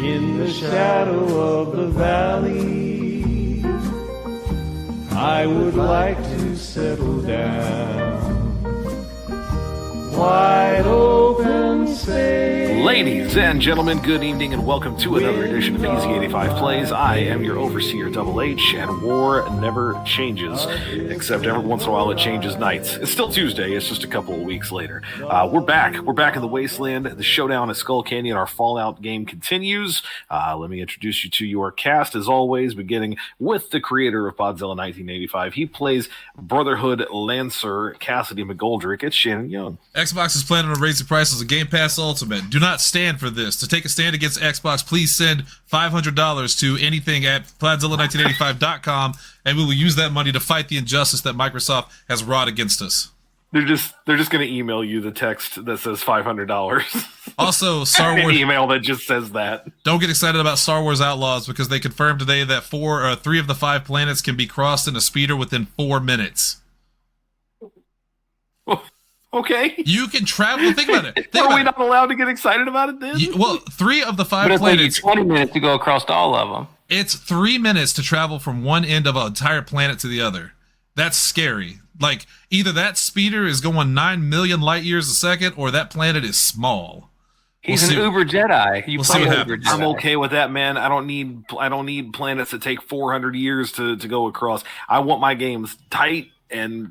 In the shadow of the valley, I would like to settle down. Wide open space. Ladies and gentlemen, good evening and welcome to another edition of PZ85 Plays. I am your overseer, Double H, and war never changes, except every once in a while it changes nights. It's still Tuesday, it's just a couple of weeks later. We're back in the Wasteland. The Showdown at Skull Canyon, our Fallout game continues. Let me introduce you to your cast, as always, beginning with the creator of Podzilla 1985. He plays Brotherhood Lancer Cassidy McGoldrick. It's Shannon Young. Xbox is planning on raising prices of Game Pass Ultimate. Do not stand for this. To take a stand against Xbox, please send $500 to anything at Podzilla1985.com, and we will use that money to fight the injustice that Microsoft has wrought against us. They're just going to email you the text that says $500. Also, Star Wars an email that just says that. Don't get excited about Star Wars Outlaws because they confirmed today that 3 of the 5 planets can be crossed in a speeder within 4 minutes. Okay. You can travel. Think about it. Are we not allowed to get excited about it then? 3 of the 5 but it's planets. Like 20 minutes to go across all of them. It's 3 minutes to travel from one end of an entire planet to the other. That's scary. Like, either that speeder is going 9 million light years a second, or that planet is small. He's an Uber Jedi. We'll see what happens. I'm okay with that, man. I don't need planets that take 400 years to go across. I want my games tight and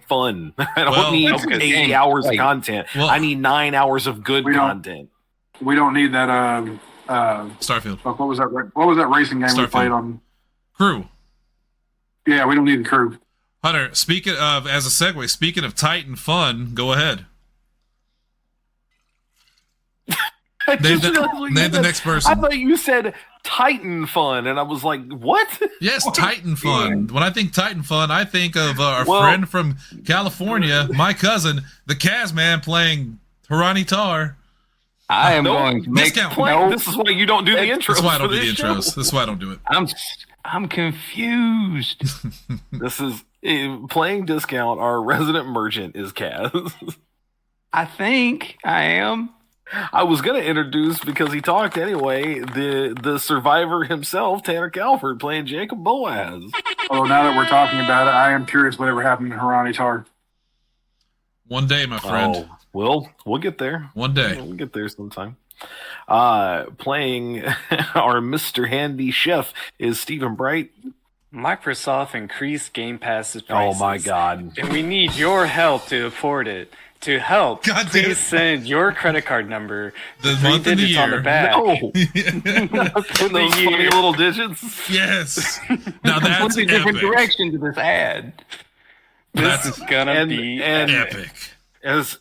fun. I don't need 80 hours of content. I need 9 hours of good content. We don't need that. Starfield. What was that? What was that racing game we played on? Crew. Yeah, we don't need the Crew. Hunter, speaking of tight and fun, go ahead. Name the next person. I thought you said Titan fun, and I was like, what? Yes, Titan fun. When I think Titan fun, I think of our friend from California, my cousin, the Kazman, playing Harani Tar. I am going to make discount. This is why you don't do the intros. This is why I don't do the intros. This is why I don't do it. I'm confused. This is playing discount. Our resident merchant is Kaz. I think I am. I was going to introduce, because he talked anyway, the survivor himself, Tanner Calvert, playing Jacob Boaz. Oh, now that we're talking about it, I am curious whatever happened to Harani Tar. One day, my friend. Oh, we'll get there. One day. We'll get there sometime. Playing our Mr. Handy Chef is Stephen Bright. Microsoft increased Game Pass's prices. Oh, my God. And we need your help to afford it. To help, please send your credit card number, the month and the year on the back. No. Those funny little digits. Yes. Now that's a different direction to this ad. This is gonna be epic. As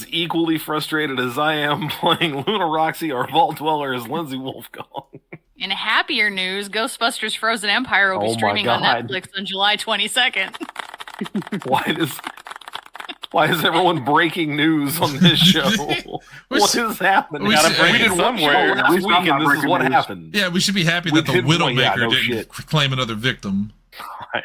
equally frustrated as I am playing Luna Roxy, our Vault Dweller is Lindsay Wolfgong. In happier news, Ghostbusters Frozen Empire will be streaming on Netflix on July 22nd. Why is everyone breaking news on this show? What is happening? We did one show last week, and this is what happened. Yeah, we should be happy that the Widowmaker didn't claim another victim.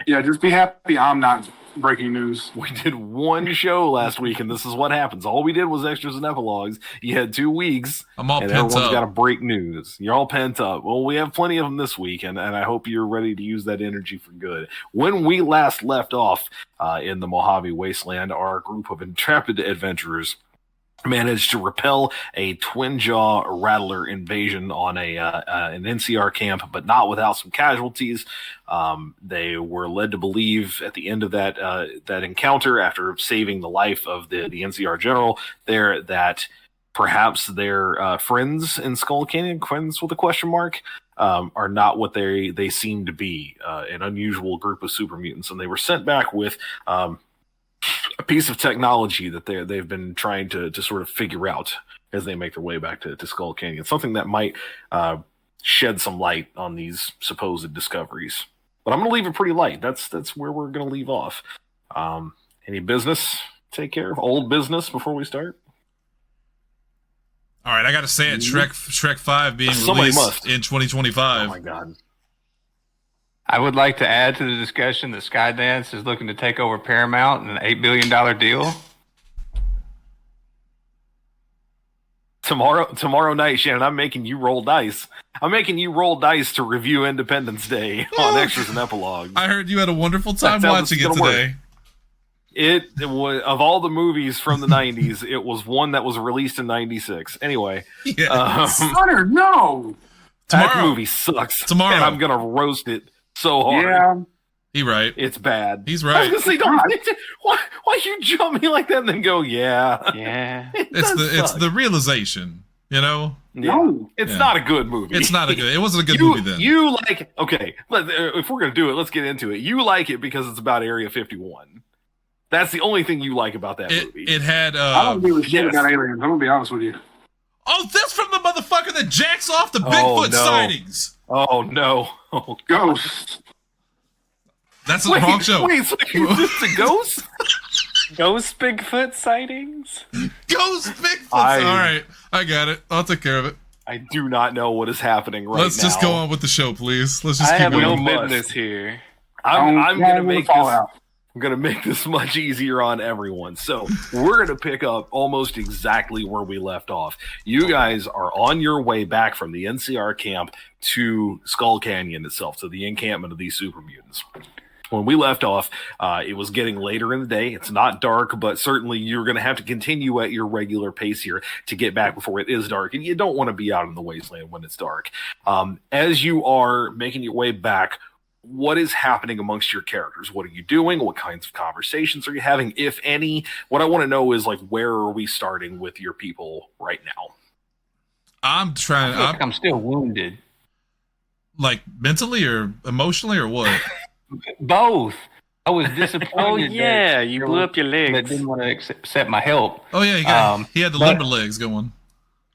Yeah, just be happy I'm not breaking news. We did one show last week, and this is what happens. All we did was extras and epilogues. You had 2 weeks, I'm all and pent everyone's up. got to break news. You're all pent up. Well, we have plenty of them this week, and I hope you're ready to use that energy for good. When we last left off in the Mojave Wasteland, our group of intrepid adventurers managed to repel a twin jaw rattler invasion on an NCR camp, but not without some casualties. They were led to believe at the end of that encounter, after saving the life of the NCR general there, that perhaps their friends in Skull Canyon, friends with a question mark, are not what they seem to be, an unusual group of super mutants, and they were sent back with a piece of technology that they've been trying to sort of figure out as they make their way back to Skull Canyon. Something that might shed some light on these supposed discoveries. But I'm going to leave it pretty light. That's where we're going to leave off. Any business to take care of? Old business before we start? All right, I got to say it. Shrek 5 being released in 2025. Oh, my God. I would like to add to the discussion that Skydance is looking to take over Paramount in an $8 billion deal. tomorrow night, Shannon, I'm making you roll dice. I'm making you roll dice to review Independence Day on Extras and Epilogues. I heard you had a wonderful time watching it today. It was, of all the movies from the 90s, it was one that was released in 96. Anyway. Hunter, no! That movie sucks. Tomorrow. And I'm going to roast it so hard. Yeah. He's right. It's bad. He's right. I was going to say, why you jump me like that and then go, yeah. Yeah. It's the realization, you know? No. It's not a good movie. It's not a good. It wasn't a good movie then. You like, okay, if we're going to do it, let's get into it. You like it because it's about Area 51. That's the only thing you like about that movie. It had. I don't give a shit about aliens. I'm going to be honest with you. Oh, that's from the motherfucker that jacks off the Bigfoot sightings. Oh, no. Oh, Ghosts. That's the wrong show. Wait, so is this a ghost? Ghost Bigfoot sightings? Ghost Bigfoot. All right. I got it. I'll take care of it. I do not know what is happening right now. Let's just go on with the show, please. Let's just I keep have going. no business here. I'm gonna make this much easier on everyone. So we're gonna pick up almost exactly where we left off. You guys are on your way back from the NCR camp to Skull Canyon itself, to the encampment of these super mutants. When we left off, it was getting later in the day. It's not dark, but certainly you're going to have to continue at your regular pace here to get back before it is dark. And you don't want to be out in the wasteland when it's dark. As you are making your way back, what is happening amongst your characters? What are you doing? What kinds of conversations are you having, if any? What I want to know is, like, where are we starting with your people right now? I'm trying. I'm still wounded. Like mentally or emotionally or what? Both. I was disappointed. Oh, yeah, you blew up your legs. That didn't want to accept my help. Oh yeah, he had the limber legs going.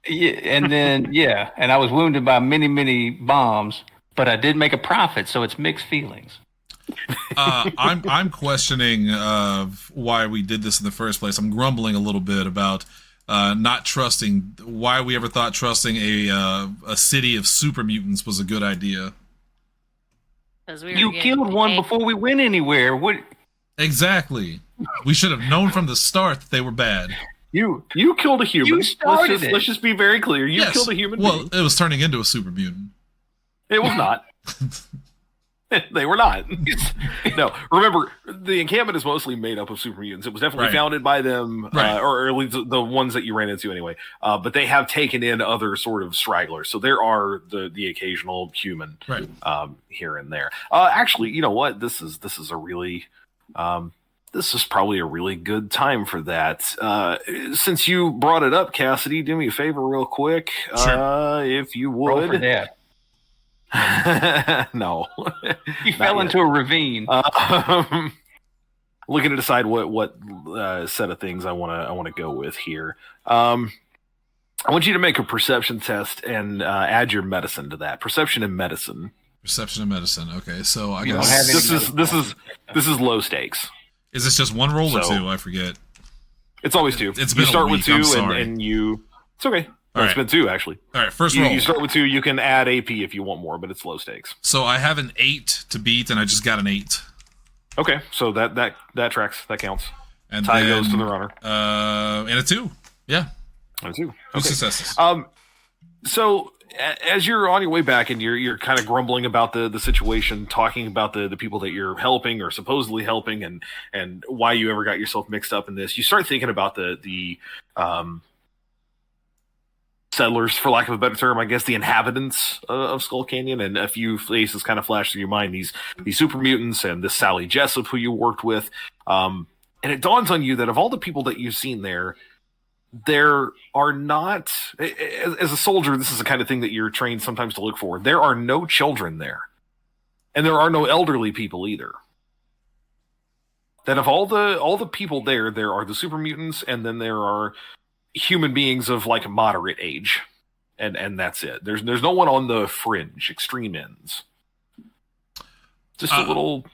Yeah, and then and I was wounded by many bombs, but I did make a profit, so it's mixed feelings. I'm questioning why we did this in the first place. I'm grumbling a little bit about not trusting. Why we ever thought trusting a city of super mutants was a good idea. You killed one before we went anywhere. What? Exactly. We should have known from the start that they were bad. You killed a human. You started it. Let's just be very clear. You killed a human being. Well, it was turning into a super mutant. It was not. They were not. No, remember, the encampment is mostly made up of super mutants. It was definitely founded by them, or at least the ones that you ran into anyway. But they have taken in other sort of stragglers. So there are the occasional human here and there. Actually, you know what? This is a really this is probably a really good time for that. Since you brought it up, Cassidy, do me a favor real quick, if you would. Roll for that. No, you fell into a ravine. Looking to decide what set of things I want to go with here. I want you to make a perception test and add your medicine to that. Perception and medicine. Perception and medicine. Okay, so I don't guess have this is low stakes. Is this just one roll or two? I forget. It's always two. It's you been start a week. with two, I'm and you. It's okay. All It's been two, actually. All right, first roll. You start with two. You can add AP if you want more, but it's low stakes. So I have an 8 to beat, and I just got an 8. Okay, so that tracks. That counts. And tie then, goes to the runner. And a 2. Yeah. And a 2. Two successes. So as you're on your way back and you're kind of grumbling about the situation, talking about the people that you're helping or supposedly helping, and why you ever got yourself mixed up in this, you start thinking about the settlers, for lack of a better term, I guess, the inhabitants of Skull Canyon, and a few faces kind of flash through your mind. These super mutants and this Sally Jessup who you worked with, and it dawns on you that of all the people that you've seen there are not, as a soldier, this is the kind of thing that you're trained sometimes to look for. There are no children there, and there are no elderly people either. That of all the people there are the super mutants, and then there are human beings of like moderate age, and that's it. There's no one on the fringe, extreme ends. Just a little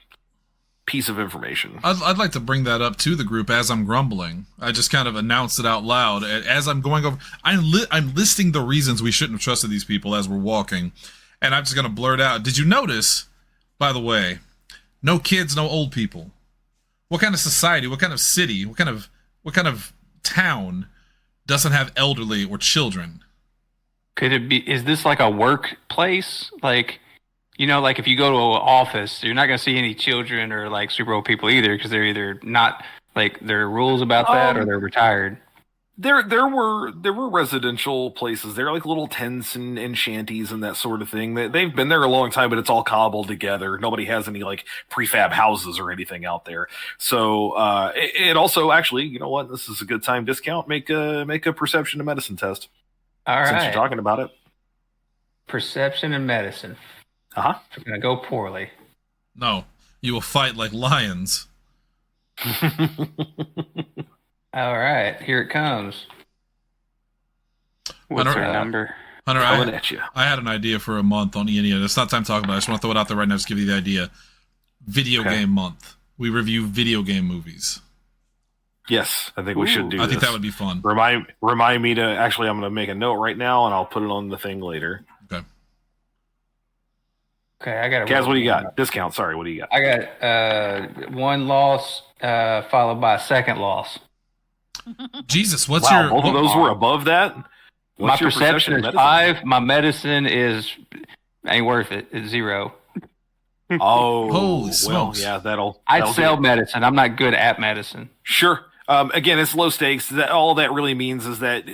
piece of information. I'd like to bring that up to the group as I'm grumbling. I just kind of announced it out loud as I'm going over. I'm listing the reasons we shouldn't have trusted these people as we're walking, and I'm just going to blurt out. Did you notice, by the way, no kids, no old people? What kind of society? What kind of city? What kind of town doesn't have elderly or children. Could it be? Is this like a workplace? Like, like if you go to an office, you're not going to see any children or like super old people either, because they're either not like there are rules about that or they're retired. There were residential places there, like little tents and shanties and that sort of thing. They've been there a long time, but it's all cobbled together. Nobody has any like prefab houses or anything out there. So it also actually, you know what? This is a good time discount. Make a perception and medicine test. All right. Since you're talking about it. Perception and medicine. It's going to go poorly. No, you will fight like lions. All right, here it comes. What's Hunter, our number? Hunter, Coming at you. I had an idea for a month on E&E. It's not time to talk about it. I just want to throw it out there right now. Just give you the idea. Video game month. We review video game movies. Yes, I think we should do I think this. that would be fun. Remind me to actually. I'm going to make a note right now, and I'll put it on the thing later. Okay, I got. Kaz, what do you got? Discount. Sorry, what do you got? I got one loss followed by a second loss. Jesus, what's wow, your? both of those were above that. My perception is 5. My medicine ain't worth it. It's 0. Oh, holy smokes! Yeah, that'll I sell medicine. I'm not good at medicine. Sure. Again, it's low stakes. All that really means is that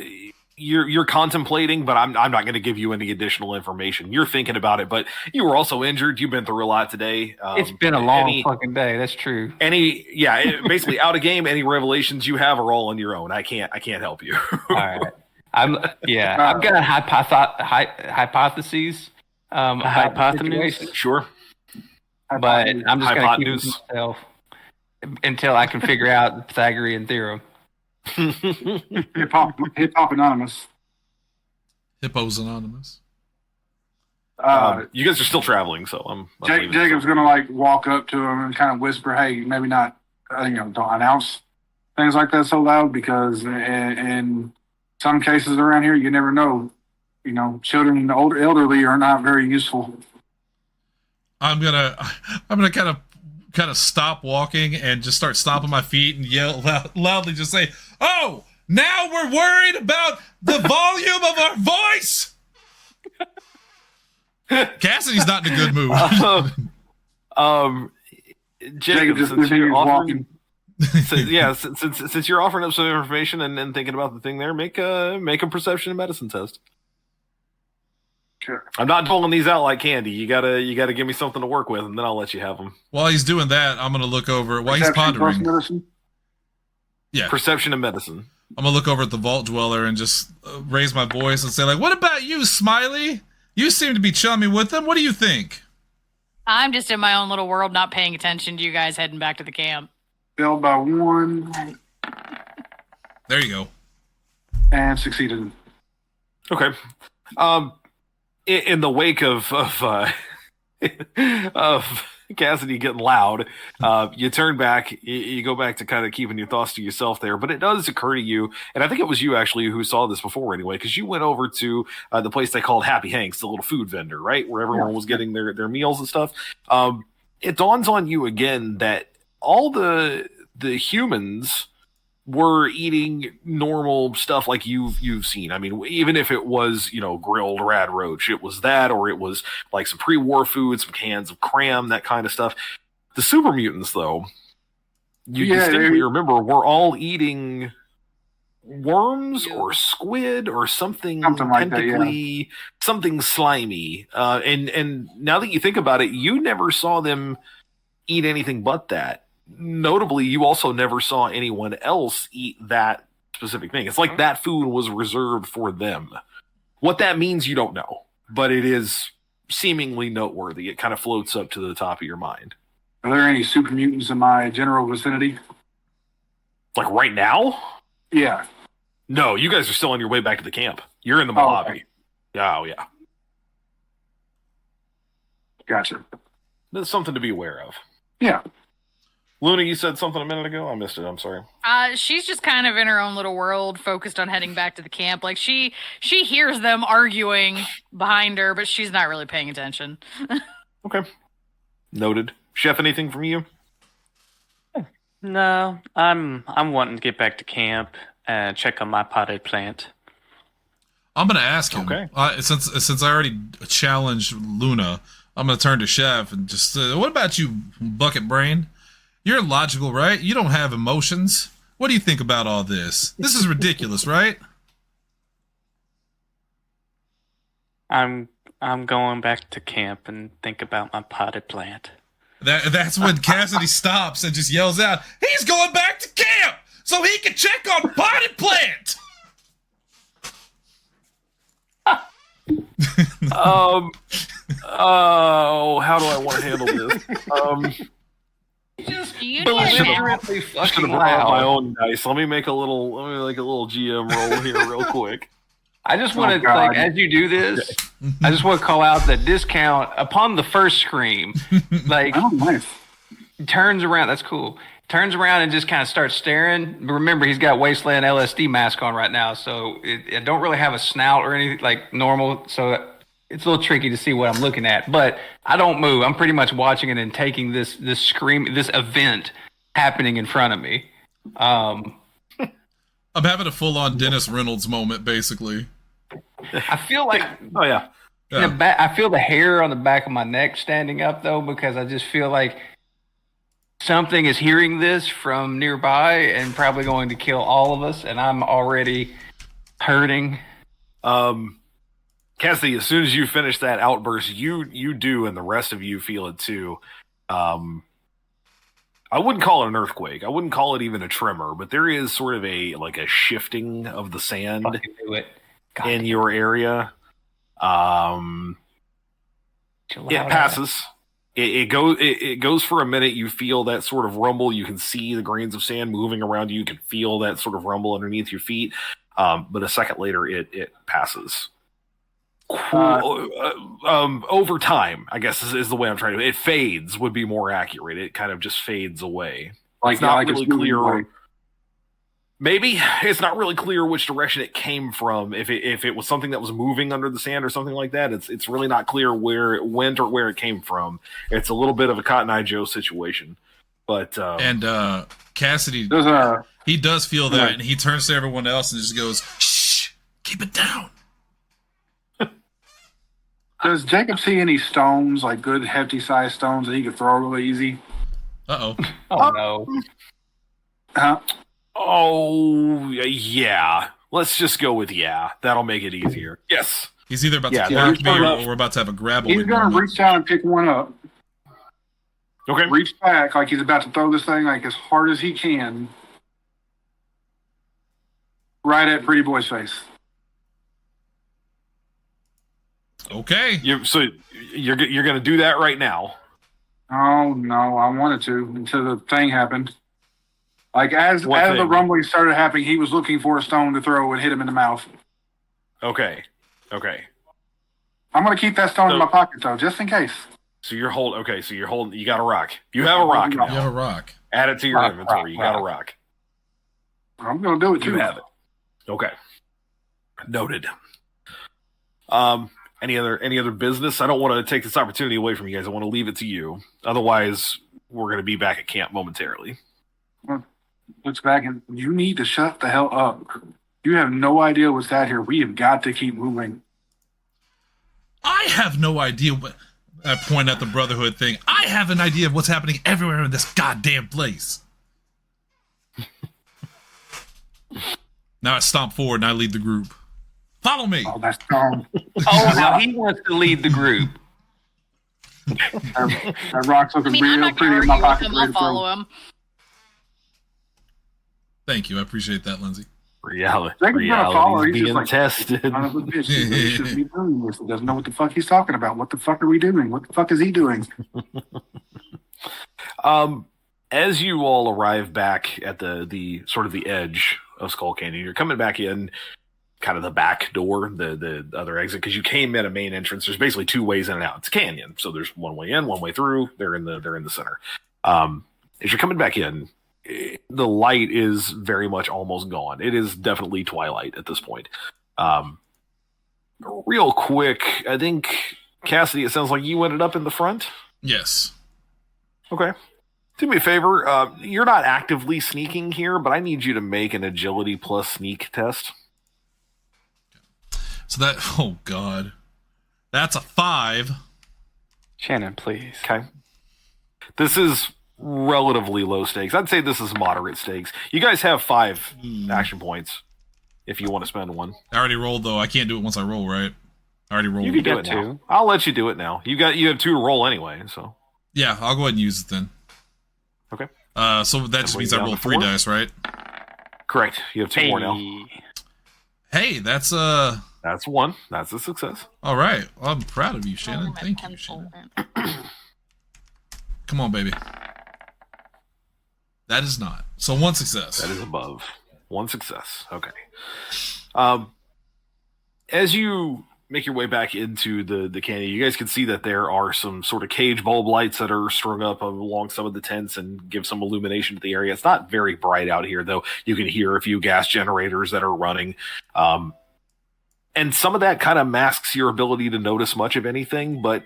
you're contemplating, but I'm not going to give you any additional information. You're thinking about it, but you were also injured. You've been through a lot today. It's been a long fucking day. That's true. Basically out of game. Any revelations you have are all on your own. I can't help you. All right. I've got hypotheses. Hypothesis. Sure. But I'm just going to keep it to myself until I can figure out the Pythagorean theorem. Hip Hop Anonymous. Hippos Anonymous. You guys are still traveling, so I'm Jacob's gonna like walk up to him and kind of whisper, "Hey, maybe not. Don't announce things like that so loud, because in some cases around here, you never know. Children and the elderly are not very useful." I'm gonna kind of stop walking and just start stomping my feet and yell loudly, just say, "Oh, now we're worried about the volume of our voice." Cassidy's not in a good mood. Jacob, since you're offering, since you're offering up some information and thinking about the thing there, make a perception and medicine test. Sure. I'm not doling these out like candy. You gotta give me something to work with, and then I'll let you have them. While he's doing that, I'm gonna look over while he's pondering. Yeah, perception and medicine. I'm gonna look over at the Vault Dweller and just raise my voice and say, like, "What about you, Smiley? You seem to be chummy with them. What do you think?" I'm just in my own little world, not paying attention to you guys heading back to the camp. Failed by 1. There you go. And succeeded. Okay. In the wake of Cassidy getting loud, you turn back, you go back to kind of keeping your thoughts to yourself there, but it does occur to you, and I think it was you actually who saw this before anyway, because you went over to the place they called Happy Hank's, the little food vendor, right, where everyone was getting their meals and stuff. It dawns on you again that all the humans were eating normal stuff like you've seen. I mean, even if it was, grilled rad roach, it was that, or it was like some pre-war food, some cans of cram, that kind of stuff. The super mutants, though, you distinctly remember, were all eating worms or squid or something like tentacly, something slimy. And now that you think about it, you never saw them eat anything but that. Notably, you also never saw anyone else eat that specific thing. It's like that food was reserved for them. What that means, you don't know, but it is seemingly noteworthy. It kind of floats up to the top of your mind. Are there any super mutants in my general vicinity? Like right now? Yeah. No, you guys are still on your way back to the camp. You're in the Mojave. Okay. Oh, yeah. Gotcha. That's something to be aware of. Yeah. Luna, you said something a minute ago? I missed it. I'm sorry. She's just kind of in her own little world, focused on heading back to the camp. Like, she hears them arguing behind her, but she's not really paying attention. Okay. Noted. Chef, anything from you? No, I'm wanting to get back to camp, and check on my potted plant. I'm gonna ask him. Okay. Since I already challenged Luna, I'm gonna turn to Chef and just what about you, Bucket Brain? You're logical, right? You don't have emotions. What do you think about all this? This is ridiculous, right? I'm going back to camp and think about my potted plant. That's when Cassidy stops and just yells out, "He's going back to camp so he can check on potted plant." How do I want to handle this? You I need should to have brought out my own dice. Let me make a little GM roll here real quick. I just want to, God. like, as you do this, I just want to call out that discount upon the first scream. Like, Oh, nice. turns around. That's cool. Turns around and just kind of starts staring. Remember, he's got Wasteland LSD mask on right now, so it don't really have a snout or anything like normal. So it's a little tricky to see what I'm looking at. But I don't move. I'm pretty much watching it and taking this scream, this event happening in front of me. I'm having a full-on Dennis Reynolds moment, basically. I feel like Oh yeah. I feel the hair on the back of my neck standing up though, because I just feel like something is hearing this from nearby and probably going to kill all of us, and I'm already hurting. Cassidy, as soon as you finish that outburst, you do, and the rest of you feel it too. I wouldn't call it an earthquake. I wouldn't call it even a tremor, but there is sort of a shifting of the sand Fucking do it. God in damn your area. chill It out. passes. It goes for a minute. You feel that sort of rumble. You can see the grains of sand moving around you. You can feel that sort of rumble underneath your feet. But a second later, it passes. Over time, I guess is the way I'm trying to. It fades would be more accurate. It kind of just fades away. Like, It's not like really it's moving clear. away. Maybe it's not really clear which direction it came from. If it was something that was moving under the sand or something like that, it's really not clear where it went or where it came from. It's a little bit of a Cotton Eye Joe situation. But And Cassidy, There's a he does feel that, and he turns to everyone else and just goes, "Shh, keep it down." Does Jacob see any stones, like good hefty sized stones that he could throw really easy? Uh-oh. Oh no. Huh? oh yeah, let's just go with yeah. That'll make it easier. Yes. He's either about Yeah, to clock he's me or gonna- we're about to have a grapple. He's gonna reach down and pick one up, Okay. reach back like he's about to throw this thing like as hard as he can, right at Pretty Boy's face. Okay. So you're going to do that right now. Oh no, I wanted to until the thing happened. Like as What the thing? rumbling started happening, he was looking for a stone to throw and hit him in the mouth. Okay. I'm gonna keep that stone So- in my pocket though, just in case. So you're holding. Okay. So you're holding. You got a rock. You have a rock You have now. a rock. Add it to your Rock, inventory. You rock, got a rock. I'm gonna do it too. You have it. Okay. Noted. Any other business? I don't want to take this opportunity away from you guys. I want to leave it to you. Otherwise, we're going to be back at camp momentarily. Looks back and you need to shut the hell up. You have no idea what's out here. We have got to keep moving. I have no idea what. I point at the Brotherhood thing. I have an idea of what's happening everywhere in this goddamn place. Now I stomp forward and I lead the group. Follow me. Oh, that's strong. Oh, now he wants to lead the group. That rock's I looking mean, I'm real not pretty gonna in my argue with pocket. him. ready I'll to throw. follow him. Thank you. I appreciate that, Lindsay. Reality Jacob's gonna follow. is He's just being like, tested. Son of a bitch. He really shouldn't be doing this. He doesn't know what the fuck he's talking about. What the fuck are we doing? What the fuck is he doing? As you all arrive back at the sort of the edge of Skull Canyon, you're coming back in kind of the back door, the other exit, because you came in a main entrance. There's basically two ways in and out. It's a canyon, so there's one way in, one way through. They're in the center. As you're coming back in, the light is very much almost gone. It is definitely twilight at this point. Real quick, I think Cassidy, it sounds like you ended up in the front. Yes. Okay. Do me a favor. You're not actively sneaking here, but I need you to make an agility plus sneak test. So that, oh God, that's a 5. Shannon, please. Okay. This is relatively low stakes. I'd say this is moderate stakes. You guys have 5 action points if you want to spend one. I already rolled though. I can't do it once I roll, right? I already rolled. You can do it Get now. two. I'll let you do it now. You have 2 to roll anyway, so. Yeah, I'll go ahead and use it then. Okay. So that just bring means you I down rolled to 3 4? dice, right? Correct. You have 2 more now. Hey, that's That's 1. That's a success. all right. Well, I'm proud of you, Shannon. Thank you, Shannon. Come on, baby. That is not. So 1 success. That is above. 1 success. Okay. As you make your way back into the canyon, you guys can see that there are some sort of cage bulb lights that are strung up along some of the tents and give some illumination to the area. It's not very bright out here, though. You can hear a few gas generators that are running. And some of that kind of masks your ability to notice much of anything. But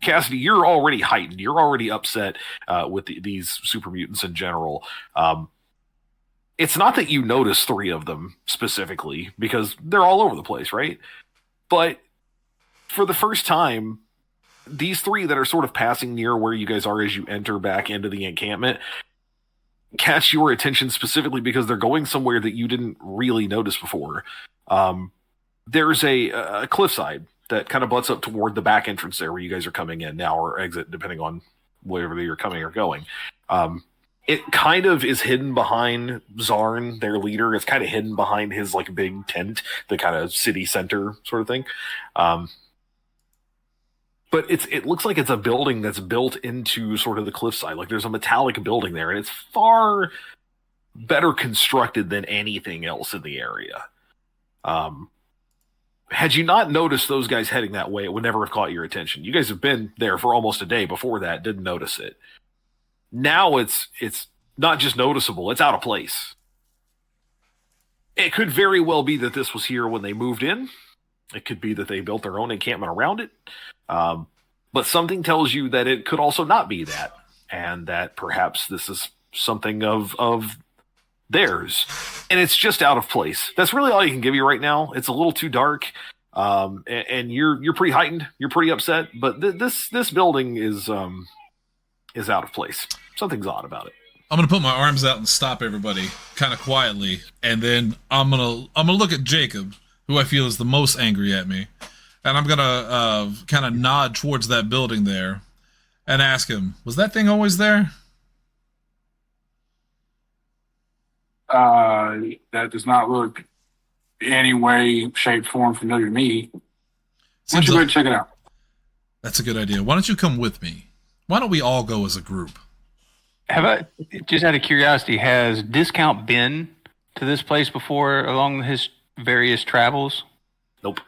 Cassidy, you're already heightened. You're already upset with these super mutants in general. It's not that you notice 3 of them specifically, because they're all over the place, right? But for the first time, these 3 that are sort of passing near where you guys are as you enter back into the encampment catch your attention specifically because they're going somewhere that you didn't really notice before. There's a cliffside that kind of butts up toward the back entrance there where you guys are coming in now, or exit, depending on wherever you're coming or going. It kind of is hidden behind Zarn, their leader. It's kind of hidden behind his like big tent, the kind of city center sort of thing. But it looks like it's a building that's built into sort of the cliffside. Like there's a metallic building there, and it's far better constructed than anything else in the area. Had you not noticed those guys heading that way, it would never have caught your attention. You guys have been there for almost a day before that, didn't notice it. Now it's not just noticeable, it's out of place. It could very well be that this was here when they moved in. It could be that they built their own encampment around it. But something tells you that it could also not be that, and that perhaps this is something of theirs, and it's just out of place. That's really all you can give you right now. It's a little too dark, and you're pretty heightened. You're pretty upset, but this building is out of place. Something's odd about it. I'm gonna put my arms out and stop everybody, kind of quietly, and then I'm gonna look at Jacob, who I feel is the most angry at me, and I'm gonna kind of nod towards that building there, and ask him, "Was that thing always there?" That does not look any way, shape, form familiar to me. Why don't you go and check it out? That's a good idea. Why don't you come with me? Why don't we all go as a group? Have I, just out of curiosity, has Discount been to this place before along his various travels? Nope.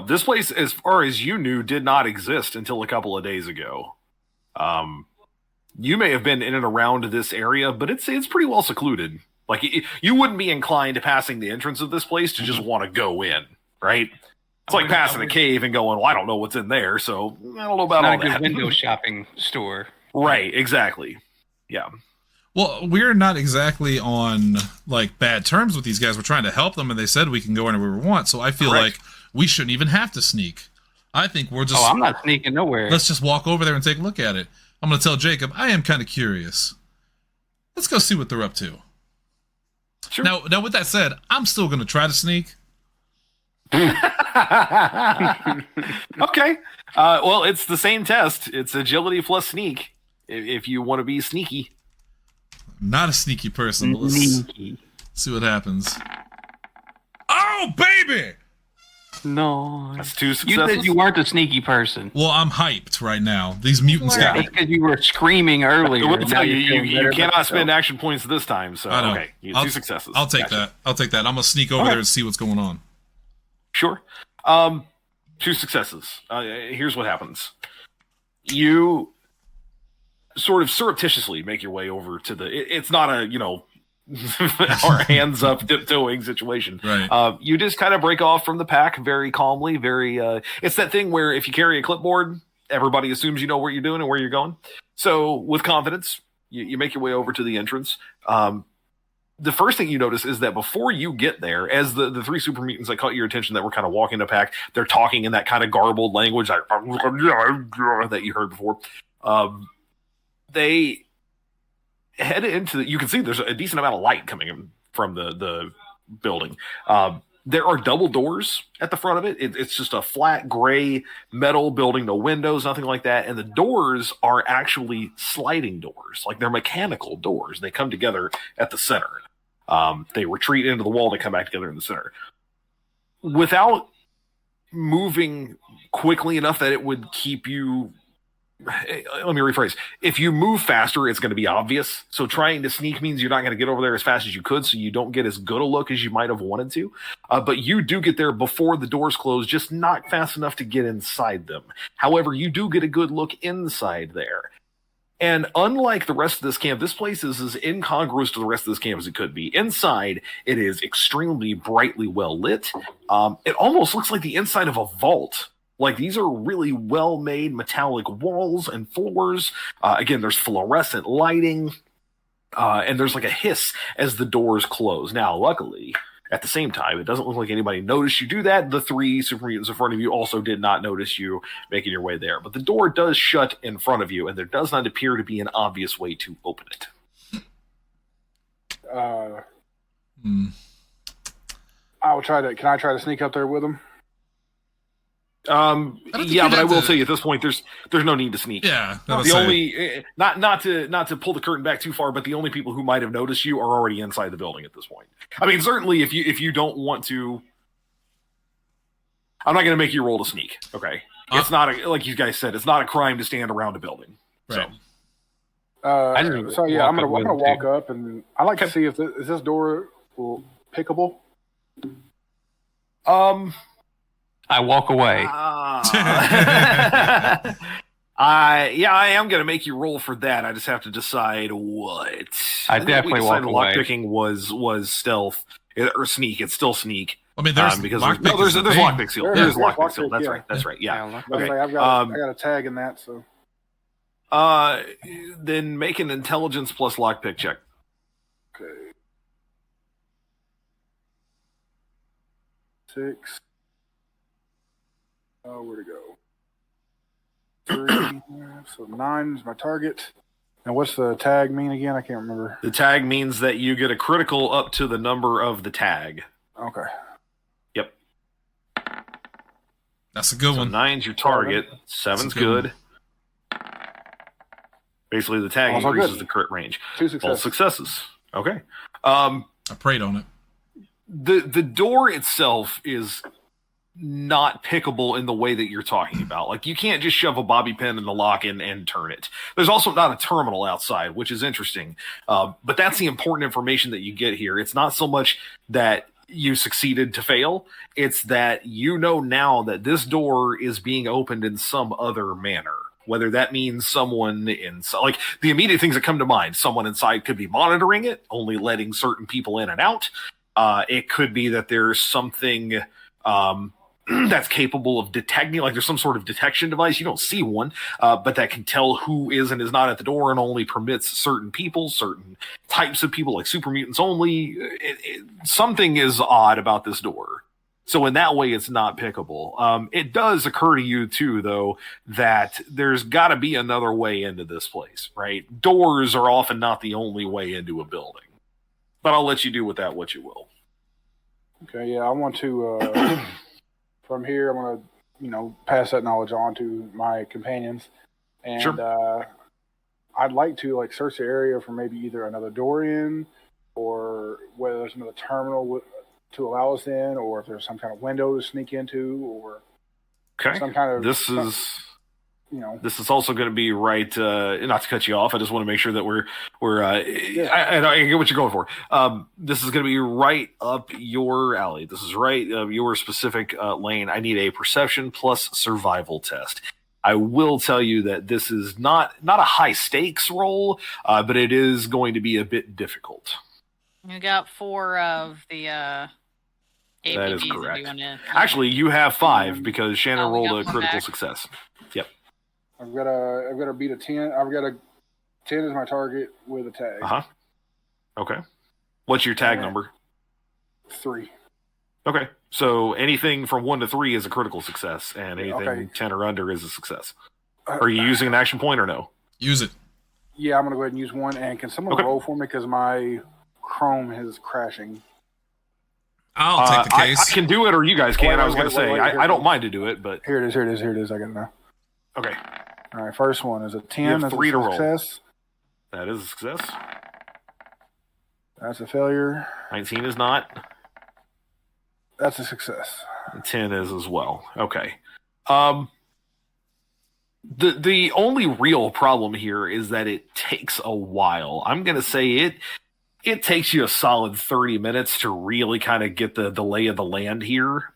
This place, as far as you knew, did not exist until a couple of days ago. You may have been in and around this area, but it's pretty well secluded. Like, you wouldn't be inclined to passing the entrance of this place to just want to go in, right? It's like passing a cave and going, well, I don't know what's in there, so I don't know about all Not a that. good window shopping store. Right, exactly. Yeah. Well, we're not exactly on like bad terms with these guys. We're trying to help them, and they said we can go anywhere we want. So I feel like we shouldn't even have to sneak. I think we're just. Oh, I'm not sneaking nowhere. Let's just walk over there and take a look at it. I'm going to tell Jacob, I am kind of curious. Let's go see what they're up to. Sure. Now, with that said, I'm still going to try to sneak. Okay. Well, it's the same test. It's agility plus sneak. If you want to be sneaky. I'm not a sneaky person. But let's see what happens. Oh, baby! No. That's 2 You successes. said you weren't a sneaky person. Well, I'm hyped right now. These mutants got It's because you were screaming earlier. I will Now tell you, feel you better cannot about spend yourself. action points this time. So, I know. okay. You get 2 successes. I'll take Gotcha. that. I'll take that. I'm going to sneak over there and see what's going on. Sure. 2 successes. Here's what happens. You sort of surreptitiously make your way over to it's not a, our hands up tiptoeing situation. Right. You just kind of break off from the pack very calmly, very, it's that thing where if you carry a clipboard, everybody assumes you know what you're doing and where you're going. So with confidence, you make your way over to the entrance. The first thing you notice is that before you get there, as the three super mutants that caught your attention that were kind of walking the pack, they're talking in that kind of garbled language that you heard before. They head into you can see there's a decent amount of light coming in from the building. There are double doors at the front of it. It's just a flat gray metal building, no windows, nothing like that. And the doors are actually sliding doors, like they're mechanical doors. They come together at the center. They retreat into the wall. They come back together in the center. Without moving quickly enough that it would keep you... Let me rephrase. If you move faster, it's going to be obvious. So trying to sneak means you're not going to get over there as fast as you could, so you don't get as good a look as you might have wanted to. But you do get there before the doors close, just not fast enough to get inside them. However, you do get a good look inside there. And unlike the rest of this camp, this place is as incongruous to the rest of this camp as it could be. Inside, it is extremely brightly well lit. It almost looks like the inside of a vault. Like, these are really well-made metallic walls and floors. Again, there's fluorescent lighting, and there's like a hiss as the doors close. Now, luckily, at the same time, it doesn't look like anybody noticed you do that. The three super mutants in front of you also did not notice you making your way there. But the door does shut in front of you, and there does not appear to be an obvious way to open it. I will try to... Can I try to sneak up there with them? Yeah, but I will tell you at this point, there's no need to sneak. Yeah, the only not to pull the curtain back too far, but the only people who might have noticed you are already inside the building at this point. I mean, certainly if you don't want to, I'm not going to make you roll to sneak. Okay, it's not like you guys said, it's not a crime to stand around a building. Right. So yeah, I'm gonna walk up, and I'd like to see if is this door pickable. I walk away. I am going to make you roll for that. I just have to decide what. I definitely walk away. Lockpicking was stealth or sneak. It's still sneak. I mean, there's lockpick. There's lockpick seal. There's lockpick seal. That's right. That's right. Yeah. Okay. I got a tag in that. So. Then make an intelligence plus lockpick check. Okay. 6. Where'd it go? 3. So 9 is my target. And what's the tag mean again? I can't remember. The tag means that you get a critical up to the number of the tag. Okay. Yep. That's a good one. 9's your target. 7's good. Basically, the tag increases the crit range. 2 successes. All successes. Okay. I prayed on it. The door itself is not pickable in the way that you're talking about. Like, you can't just shove a bobby pin in the lock and turn it. There's also not a terminal outside, which is interesting. But that's the important information that you get here. It's not so much that you succeeded to fail. It's that you know now that this door is being opened in some other manner. Whether that means someone inside, like the immediate things that come to mind, someone inside could be monitoring it, only letting certain people in and out. It could be that there's something that's capable of detecting, like there's some sort of detection device. You don't see one, but that can tell who is and is not at the door and only permits certain people, certain types of people, like super mutants only. Something is odd about this door. So in that way, it's not pickable. It does occur to you, too, though, that there's got to be another way into this place, right? Doors are often not the only way into a building. But I'll let you do with that what you will. Okay, yeah, I want to... From here, I'm going to, pass that knowledge on to my companions. And sure. I'd like to, search the area for maybe either another door in or whether there's another terminal to allow us in, or if there's some kind of window to sneak into, or some kind of... This is also going to be right, not to cut you off, I just want to make sure that we're I get what you're going for. This is going to be right up your alley. This is right your specific lane. I need a perception plus survival test. I will tell you that this is not a high stakes roll, but it is going to be a bit difficult. You got 4 of the APBs. That is correct. Actually, you have 5 because Shannon rolled a critical success. Yep. I've got to beat a 10. I've got a 10 is my target with a tag. Okay. What's your tag number? 3. Okay. So anything from 1 to 3 is a critical success, and anything 10 or under is a success. Are you using an action point or no? Use it. Yeah, I'm going to go ahead and use one. And can someone roll for me because my Chrome is crashing? I'll take the case. I can do it, or you guys can. I was going to say, I don't mind to do it, but... Here it is. I got it now. Okay. All right, first one is a 10. You have That's 3 a to roll. success. That is a success. That's a failure. 19 is not. That's a success. 10 is as well. Okay. The only real problem here is that it takes a while. I'm going to say it takes you a solid 30 minutes to really kind of get the lay of the land here.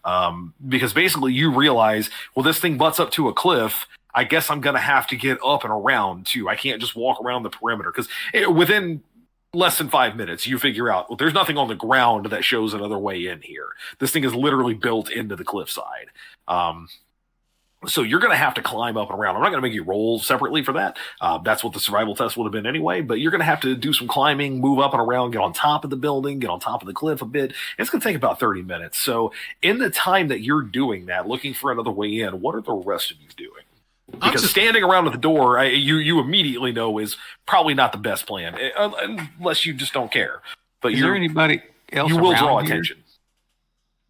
Because basically you realize, well, this thing butts up to a cliff. I guess I'm going to have to get up and around too. I can't just walk around the perimeter because within less than 5 minutes, you figure out, well, there's nothing on the ground that shows another way in here. This thing is literally built into the cliffside. So you're going to have to climb up and around. I'm not going to make you roll separately for that. That's what the survival test would have been anyway, but you're going to have to do some climbing, move up and around, get on top of the building, get on top of the cliff a bit. It's going to take about 30 minutes. So in the time that you're doing that, looking for another way in, what are the rest of you doing? Because standing around at the door, you immediately know is probably not the best plan, unless you just don't care. But is there anybody else? You will draw here? attention.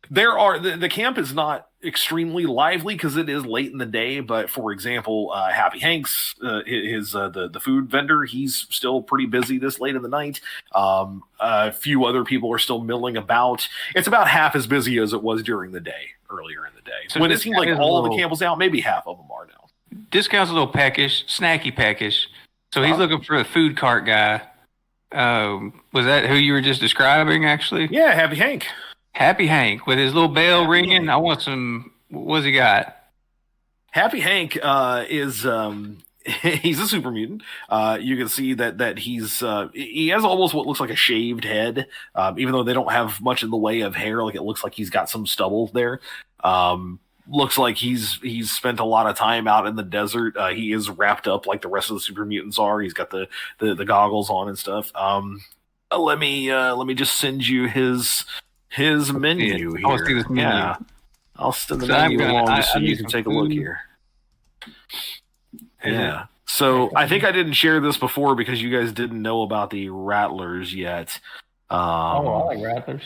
There are the camp is not extremely lively because it is late in the day. But for example, Happy Hanks, the food vendor, he's still pretty busy this late in the night. A few other people are still milling about. It's about half as busy as it was during the day earlier in the day. So when it seemed like all of the camp was out, maybe half of them are now. This guy's a little peckish, snacky peckish. So he's looking for a food cart guy. Was that who you were just describing, actually? Yeah, Happy Hank. Happy Hank with his little bell ringing. Hank. I want some. What's he got? Happy Hank is he's a super mutant. You can see that he has almost what looks like a shaved head, even though they don't have much in the way of hair. Like it looks like he's got some stubble there. Looks like he's spent a lot of time out in the desert. He is wrapped up like the rest of the super mutants are. He's got the goggles on and stuff. Let me just send you his menu here. I'll see this menu. Yeah. I'll send the menu along just so you can take a look here. Yeah. So I think I didn't share this before because you guys didn't know about the rattlers yet. I like rattlers.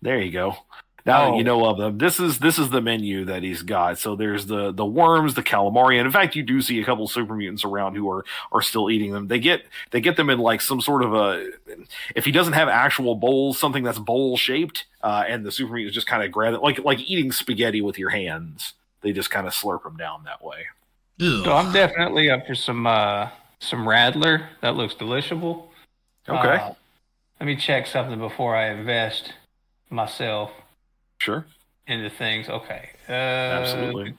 There you go. Now that you know of them, this is the menu that he's got. So there's the worms, the calamari, and in fact, you do see a couple super mutants around who are still eating them. They get them in like some sort of a. If he doesn't have actual bowls, something that's bowl shaped, and the super mutants just kind of grab it like eating spaghetti with your hands. They just kind of slurp them down that way. Ew. So I'm definitely up for some rattler. That looks deliciable. Okay. Let me check something before I invest myself. Sure. Into things. Okay. Absolutely.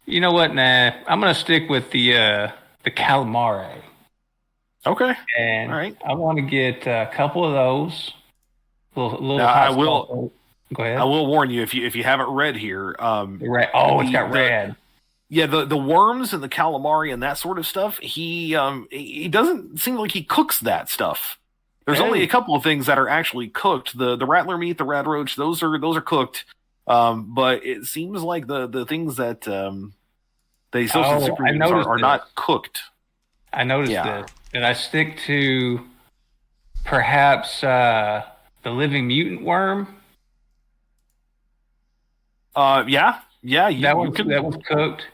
You know what? Nah. I'm gonna stick with the calamari. Okay. And all right. I want to get a couple of those. Little I will. Go ahead. I will warn you if you haven't read here. It's got red. Yeah, the worms and the calamari and that sort of stuff. He doesn't seem like he cooks that stuff. There's only a couple of things that are actually cooked. The rattler meat, the rad roach, those are cooked. But it seems like the things that they associate super mutants are not cooked. I noticed this. Did I stick to perhaps the living mutant worm? Yeah. That one's cooked.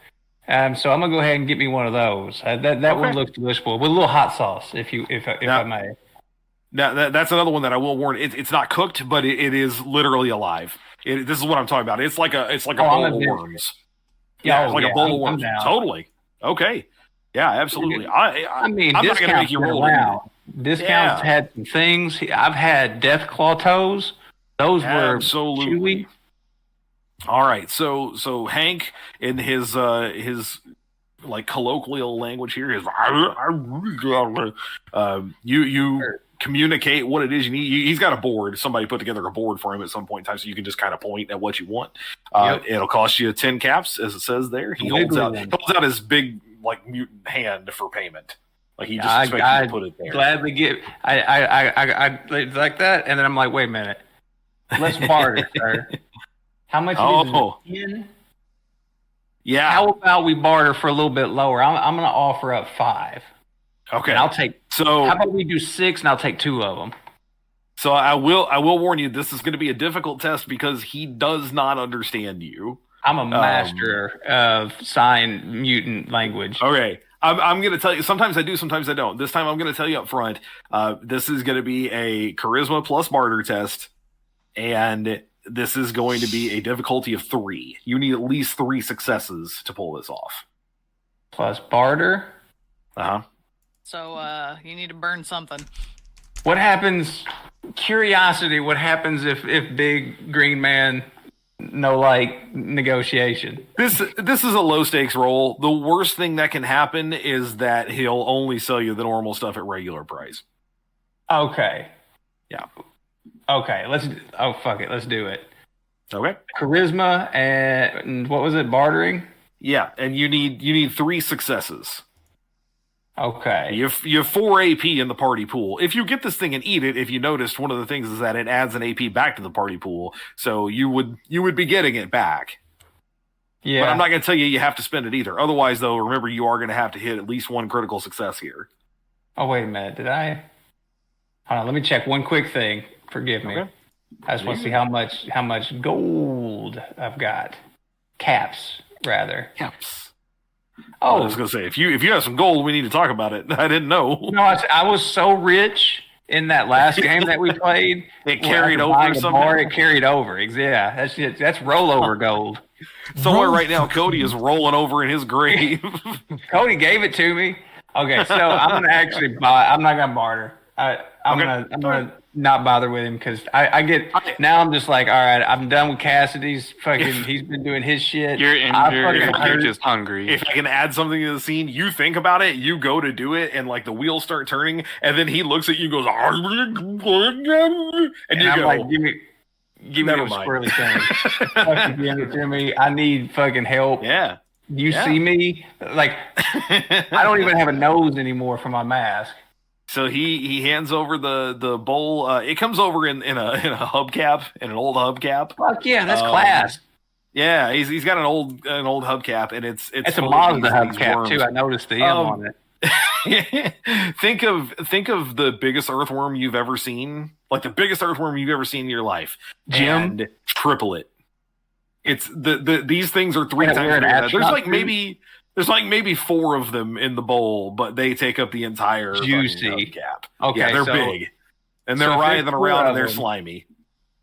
So I'm gonna go ahead and get me one of those. That one looks delicious with a little hot sauce, if I may. Now that's another one that I will warn. It's not cooked, but it is literally alive. This is what I'm talking about. It's like a bowl of worms. Yeah, it's like a bowl of worms. Totally. Okay. Yeah, absolutely. I mean, I'm not going to make you roll it. Discounts had some things. I've had death claw toes. Those were chewy. All right. So Hank in his like colloquial language here is you communicate what it is you need. He's got a board. Somebody put together a board for him at some point in time, so you can just kind of point at what you want. It'll cost you 10 caps, as it says there. He holds out his big like mutant hand for payment. Like he just expects you to put it there. Gladly give. I like that, and then I'm like, wait a minute. Let's barter, sir. How much? Yeah. How about we barter for a little bit lower? I'm going to offer up 5. Okay. And I'll take. So how about we do 6 and I'll take 2 of them? So I will warn you, this is going to be a difficult test because he does not understand you. I'm a master of sign mutant language. Okay. I'm going to tell you, sometimes I do, sometimes I don't. This time I'm going to tell you up front, this is going to be a charisma plus barter test, and this is going to be a difficulty of 3. You need at least 3 successes to pull this off. Plus barter? Uh-huh. So you need to burn something. What happens... Curiosity, what happens if big green man negotiation? This is a low stakes roll. The worst thing that can happen is that he'll only sell you the normal stuff at regular price. Okay. Yeah. Okay, fuck it, let's do it. Okay. Charisma and what was it, bartering? Yeah, and you need 3 successes. Okay. You have 4 AP in the party pool. If you get this thing and eat it, if you noticed, one of the things is that it adds an AP back to the party pool, so you would be getting it back. Yeah. But I'm not going to tell you have to spend it either. Otherwise, though, remember you are going to have to hit at least 1 critical success here. Oh, wait a minute. Did I? Hold on. Let me check one quick thing. Forgive me. Okay. I just want to see how much gold I've got. Caps, rather. Caps. Oh, I was going to say, if you have some gold, we need to talk about it. I didn't know. No, I was so rich in that last game that we played. It carried over somehow. It carried over. Yeah, that's rollover gold. Somewhere right now, Cody is rolling over in his grave. Cody gave it to me. Okay, so I'm gonna actually buy. I'm not gonna barter. I'm gonna not bother with him because I get now. I'm just like, all right, I'm done with Cassidy's fucking. He's been doing his shit. You're just hungry. If I can add something to the scene, you think about it, you go to do it, and like the wheels start turning, and then he looks at you, and goes, and you I'm go, like, give me never a mind. squirrely thing. Fucking give it to me. I need fucking help. Yeah. You see me? Like, I don't even have a nose anymore for my mask. So he hands over the bowl. It comes over in a hubcap, in an old hubcap. Fuck yeah, that's class. Yeah, he's got an old hubcap, and it's a full of Mazda these hubcap worms. too. I noticed the M on it. think of the biggest earthworm you've ever seen, like the biggest earthworm you've ever seen in your life, Jim, and triple it. It's these things are 3 Yeah, times we're an bigger. astronaut There's like maybe 4 of them in the bowl, but they take up the entire Juicy cap. Okay, yeah, they're so- big, and they're so if writhing there's around 4 and of they're them- slimy.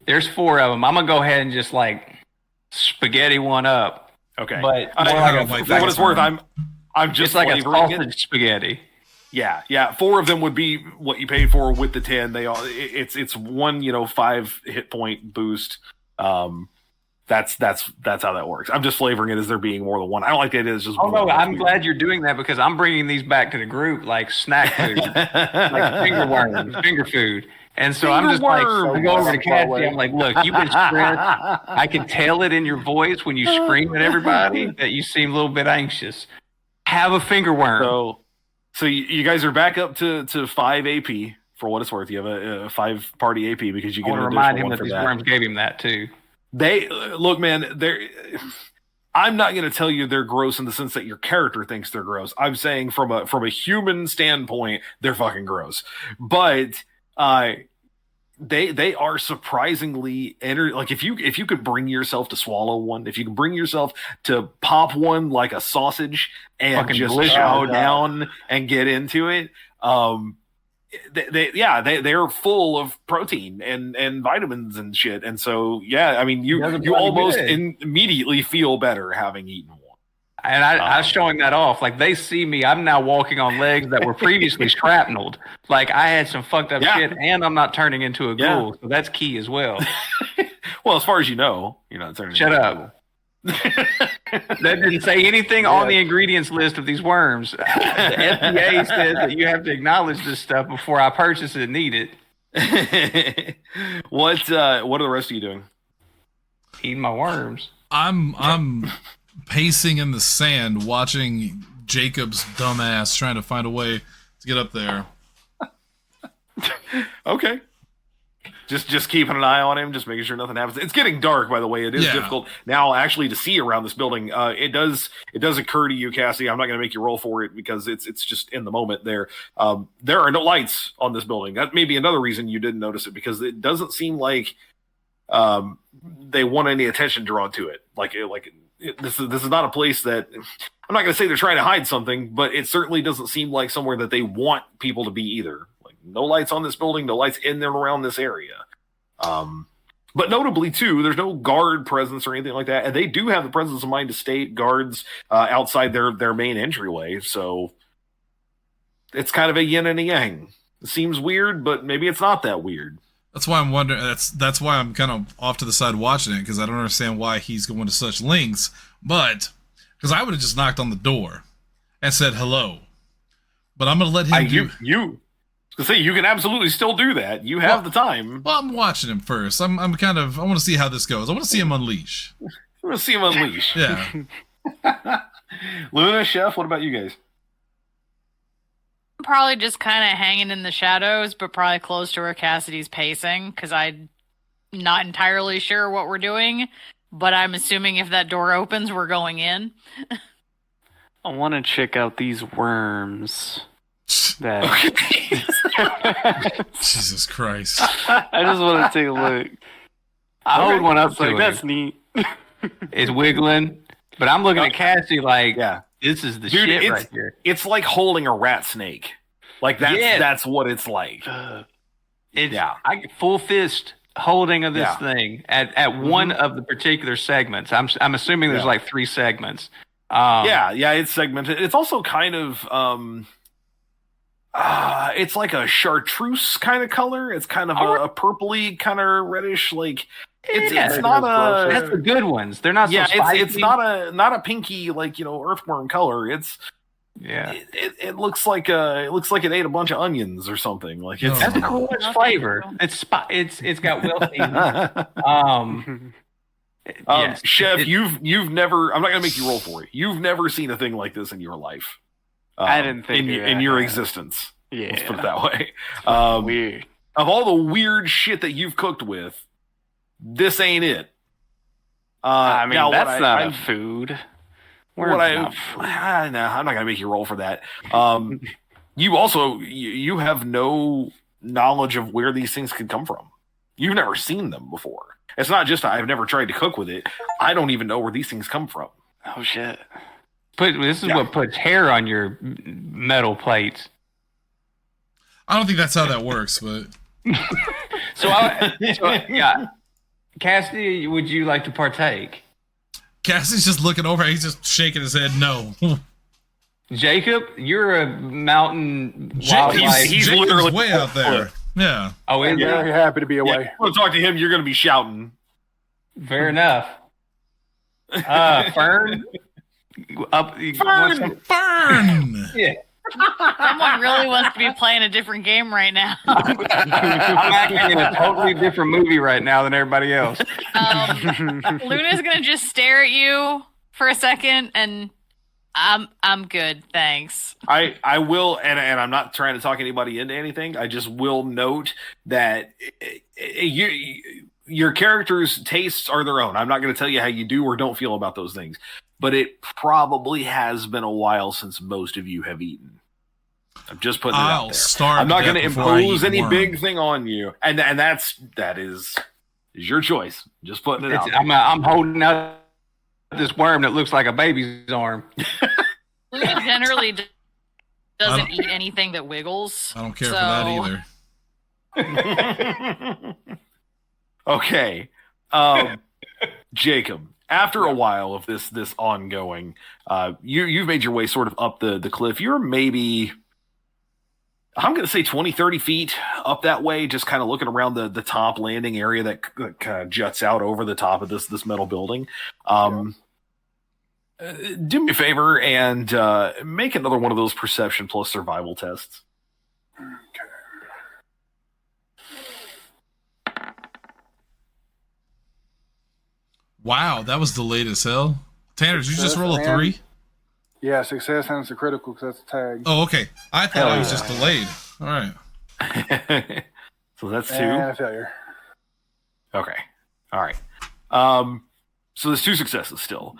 There's 4 of them. I'm gonna go ahead and just like spaghetti one up. Okay, But I more don't for like that what it's worth, I'm just it's like a flavoring it. sausage spaghetti. Yeah. 4 of them would be what you paid for with the 10. It's 1 5 hit point boost. That's how that works. I'm just flavoring it as there being more than 1. I don't like the idea it's just. Oh no, one. I'm glad you're doing that because I'm bringing these back to the group like snack food, like finger worms, finger food. And so I'm just like, I go over to Cassie. I'm like, look, you've been stressed. I can tell it in your voice when you scream at everybody that you seem a little bit anxious. Have a finger worm. So you guys are back up to 5 AP for what it's worth. You have a 5 party AP because you I get want an to remind additional him one that for these that. worms gave him that too. They look, man. I'm not going to tell you they're gross in the sense that your character thinks they're gross. I'm saying from a human standpoint, they're fucking gross. But they are surprisingly like if you could bring yourself to swallow one, if you can bring yourself to pop one like a sausage and Fucking just delicious. chow down and get into it, they're full of protein and vitamins and shit, and so I mean you almost immediately feel better having eaten one. And I was showing that off. Like they see me, I'm now walking on legs that were previously shrapneled. Like I had some fucked up shit, and I'm not turning into a ghoul, so that's key as well. Well, as far as you know, you're not turning. Shut into up. a ghoul. That didn't say anything on the ingredients list of these worms. The FDA says that you have to acknowledge this stuff before I purchase it and eat it. What are the rest of you doing? Eating my worms. I'm pacing in the sand, watching Jacob's dumbass trying to find a way to get up there. Okay. Just keeping an eye on him, just making sure nothing happens. It's getting dark, by the way. It is difficult now actually to see around this building. It does occur to you, Cassie. I'm not going to make you roll for it because it's just in the moment there. There are no lights on this building. That may be another reason you didn't notice it, because it doesn't seem like they want any attention drawn to it. This is not a place that, I'm not going to say they're trying to hide something, but it certainly doesn't seem like somewhere that they want people to be either. No lights on this building, no lights in and around this area. But notably, too, there's no guard presence or anything like that. And they do have the presence of mind to state guards outside their main entryway. So it's kind of a yin and a yang. It seems weird, but maybe it's not that weird. That's why I'm wondering. That's why I'm kind of off to the side watching it, because I don't understand why he's going to such lengths. But because I would have just knocked on the door and said hello. But I'm going to let him you can absolutely still do that. You have the time. Well, I'm watching him first. I want to see how this goes. I want to see him unleash. I want to see him unleash. Yeah. Luna, Chef, what about you guys? Probably just kind of hanging in the shadows, but probably close to where Cassidy's pacing, because I'm not entirely sure what we're doing, but I'm assuming if that door opens, we're going in. I want to check out these worms. Jesus Christ. I just want to take a look. I hold one up like, that's neat. It's wiggling, but I'm looking at Cassie like, this is the shit right here. It's like holding a rat snake. Like that's what it's like. I get full fist holding of this thing at one of the particular segments. I'm assuming there's like 3 segments. It's segmented. It's also kind of it's like a chartreuse kind of color. It's kind of a purpley, kind of reddish. Like it's not a. That's the good ones. They're not. Yeah, so it's not a pinky earthworm color. It's It looks like it ate a bunch of onions or something. Like that's the coolest flavor. It's got well Chef, you've never. I'm not gonna make you roll for it. You've never seen a thing like this in your life. I didn't think in your existence. Yeah, let's put it that way. Weird. Of all the weird shit that you've cooked with, this ain't it. I mean, that's not a food. I'm not gonna make you roll for that. You have no knowledge of where these things could come from. You've never seen them before. It's not just I've never tried to cook with it. I don't even know where these things come from. Oh shit. This is what puts hair on your metal plates. I don't think that's how that works, but Cassidy, would you like to partake? Cassie's just looking over. He's just shaking his head. No. Jacob, you're a mountain wildlife. He's literally way out there. Yeah. Oh, I'm very happy to be away. Yeah, we'll talk to him. You're going to be shouting. Fair enough. Fern. Fern! Yeah. Someone really wants to be playing a different game right now. I'm acting in a totally different movie right now than everybody else. Luna's gonna just stare at you for a second, and I'm good, thanks. I will, and I'm not trying to talk anybody into anything. I just will note that your character's tastes are their own. I'm not going to tell you how you do or don't feel about those things. But it probably has been a while since most of you have eaten. I'm just putting it out there. I'm not going to impose any big thing on you, and that is your choice. Just putting it out there. I'm holding out this worm that looks like a baby's arm. Luna generally doesn't eat anything that wiggles. I don't care for that either. Okay, Jacob. After a while of this ongoing, you've made your way sort of up the cliff. You're maybe, I'm going to say 20, 30 feet up that way, just kind of looking around the top landing area that kind of juts out over the top of this metal building. Do me a favor and make another one of those perception plus survival tests. Wow, that was delayed as hell. Tanner, did you just roll a 3? Yeah, success and it's a critical because that's a tag. Oh, okay. I thought I was just delayed. All right. So that's 2. And a failure. Okay. All right. So there's 2 successes still.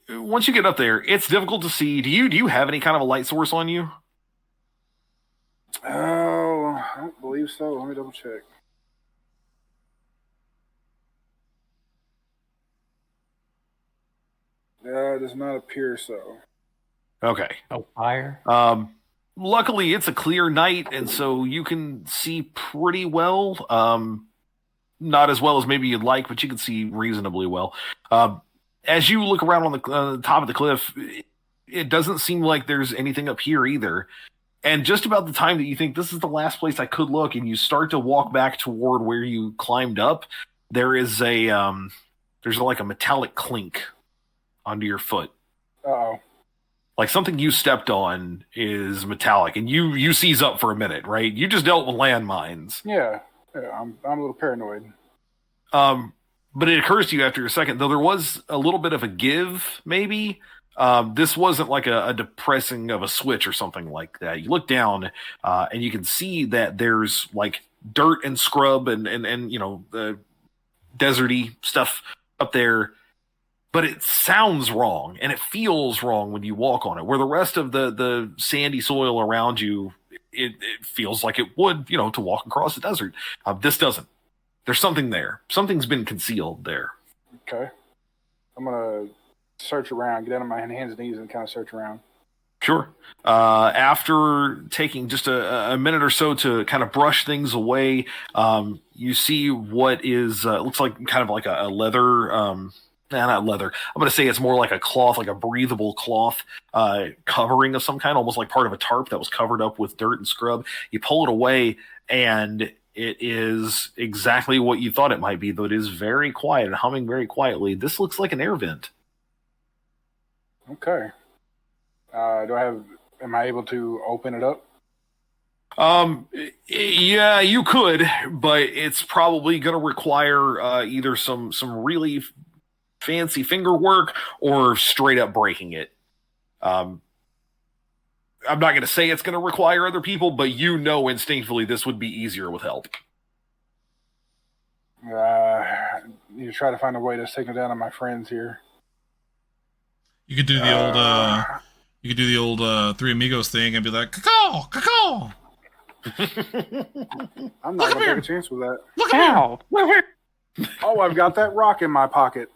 Once you get up there, it's difficult to see. Do you have any kind of a light source on you? Oh, I don't believe so. Let me double check. It does not appear so. Okay. Oh, fire. Luckily, it's a clear night, and so you can see pretty well. Not as well as maybe you'd like, but you can see reasonably well. As you look around on the top of the cliff, it doesn't seem like there's anything up here either. And just about the time that you think this is the last place I could look, and you start to walk back toward where you climbed up, there is there's like a metallic clink under your foot. Uh-oh. Like something you stepped on is metallic, and you seize up for a minute, right? You just dealt with landmines. Yeah, I'm a little paranoid. But it occurs to you after a second, though there was a little bit of a give, maybe. This wasn't like a depressing of a switch or something like that. You look down, and you can see that there's like dirt and scrub and the deserty stuff up there. But it sounds wrong, and it feels wrong when you walk on it. Where the rest of the sandy soil around you, it feels like it would, to walk across the desert. This doesn't. There's something there. Something's been concealed there. Okay. I'm going to search around, get down on my hands and knees and kind of search around. Sure. After taking just a minute or so to kind of brush things away, you see what is looks like kind of like a leather... not leather. I'm going to say it's more like a cloth, like a breathable cloth covering of some kind, almost like part of a tarp that was covered up with dirt and scrub. You pull it away, and it is exactly what you thought it might be, though it is very quiet and humming very quietly. This looks like an air vent. Okay. Am I able to open it up? Yeah, you could, but it's probably going to require either some really fancy finger work or straight up breaking it. I'm not going to say it's going to require other people, but instinctively this would be easier with help. You try to find a way to signal down on my friends here. You could do the old Three Amigos thing and be like, caw, caw. I'm not going to take a chance with that. Look at me. Oh, I've got that rock in my pocket.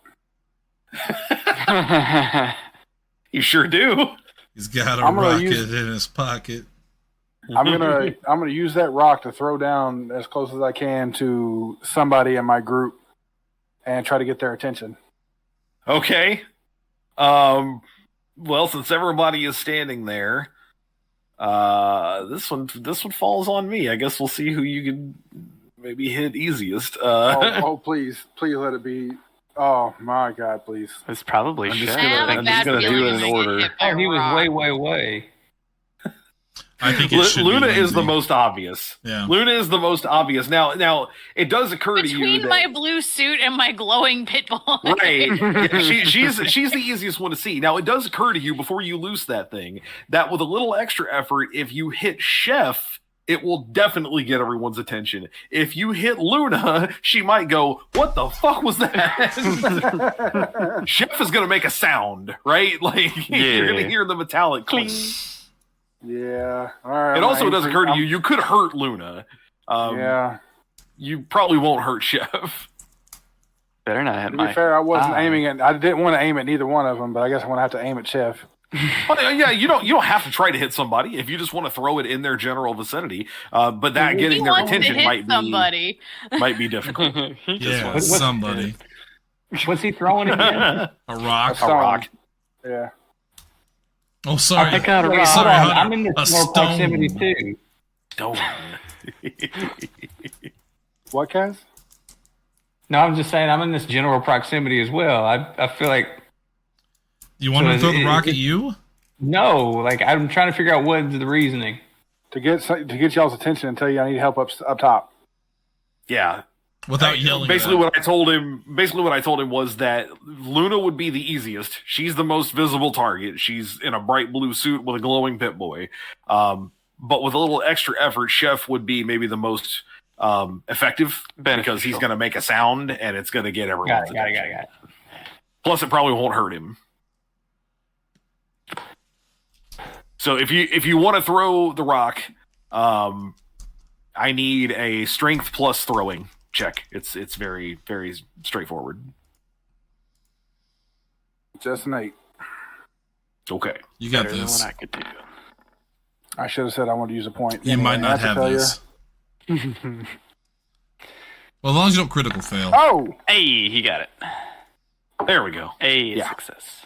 You sure do. He's got a rocket in his pocket. I'm gonna use that rock to throw down as close as I can to somebody in my group and try to get their attention. Okay. Well, since everybody is standing there, this one falls on me. I guess we'll see who you can maybe hit easiest. Please let it be. Oh my God, please! It's probably I'm Chef. just gonna do it in order. Oh, he was way. I think it should Luna be is the Lindsay. most obvious. Yeah. Luna is the most obvious. Now it does occur to you Between that, my blue suit and my glowing pit bull. right. Yeah, she's the easiest one to see. Now it does occur to you before you loose that thing that with a little extra effort, if you hit Chef, it will definitely get everyone's attention. If you hit Luna, she might go, "What the fuck was that?" Chef is gonna make a sound, right? Like you're gonna hear the metallic cling. Yeah. All right. It also does occur to you could hurt Luna. Yeah. You probably won't hurt Chef. Better not hit To my. be fair, I wasn't aiming at. I didn't want to aim at neither one of them, but I guess I'm gonna have to aim at Chef. Well, yeah, you don't have to try to hit somebody if you just want to throw it in their general vicinity. But that getting their attention might be difficult. Yeah, somebody. What's he throwing again? A rock. A rock. Yeah. Oh, sorry. I got a rock. Sorry, Hold on, Hunter. I'm in this more proximity too. Stone. What, Kaz? No, I'm just saying I'm in this general proximity as well. I feel like You want me to So throw the rock at you? no, like I'm trying to figure out what's the reasoning. To get y'all's attention and tell you I need help up top. Yeah. Without yelling. Basically, what I told him was that Luna would be the easiest. She's the most visible target. She's in a bright blue suit with a glowing Pip-Boy. But with a little extra effort, Chef would be maybe the most effective because he's going to make a sound and it's going to get everyone's attention. Got it. Plus, it probably won't hurt him. So if you want to throw the rock, I need a strength plus throwing check. It's very, very straightforward. Just an 8. Okay. You got Better this. than what I could do. I should have said I want to use a point. You might not have this. Well, as long as you don't critical fail. Oh! Hey, he got it. There we go. Success.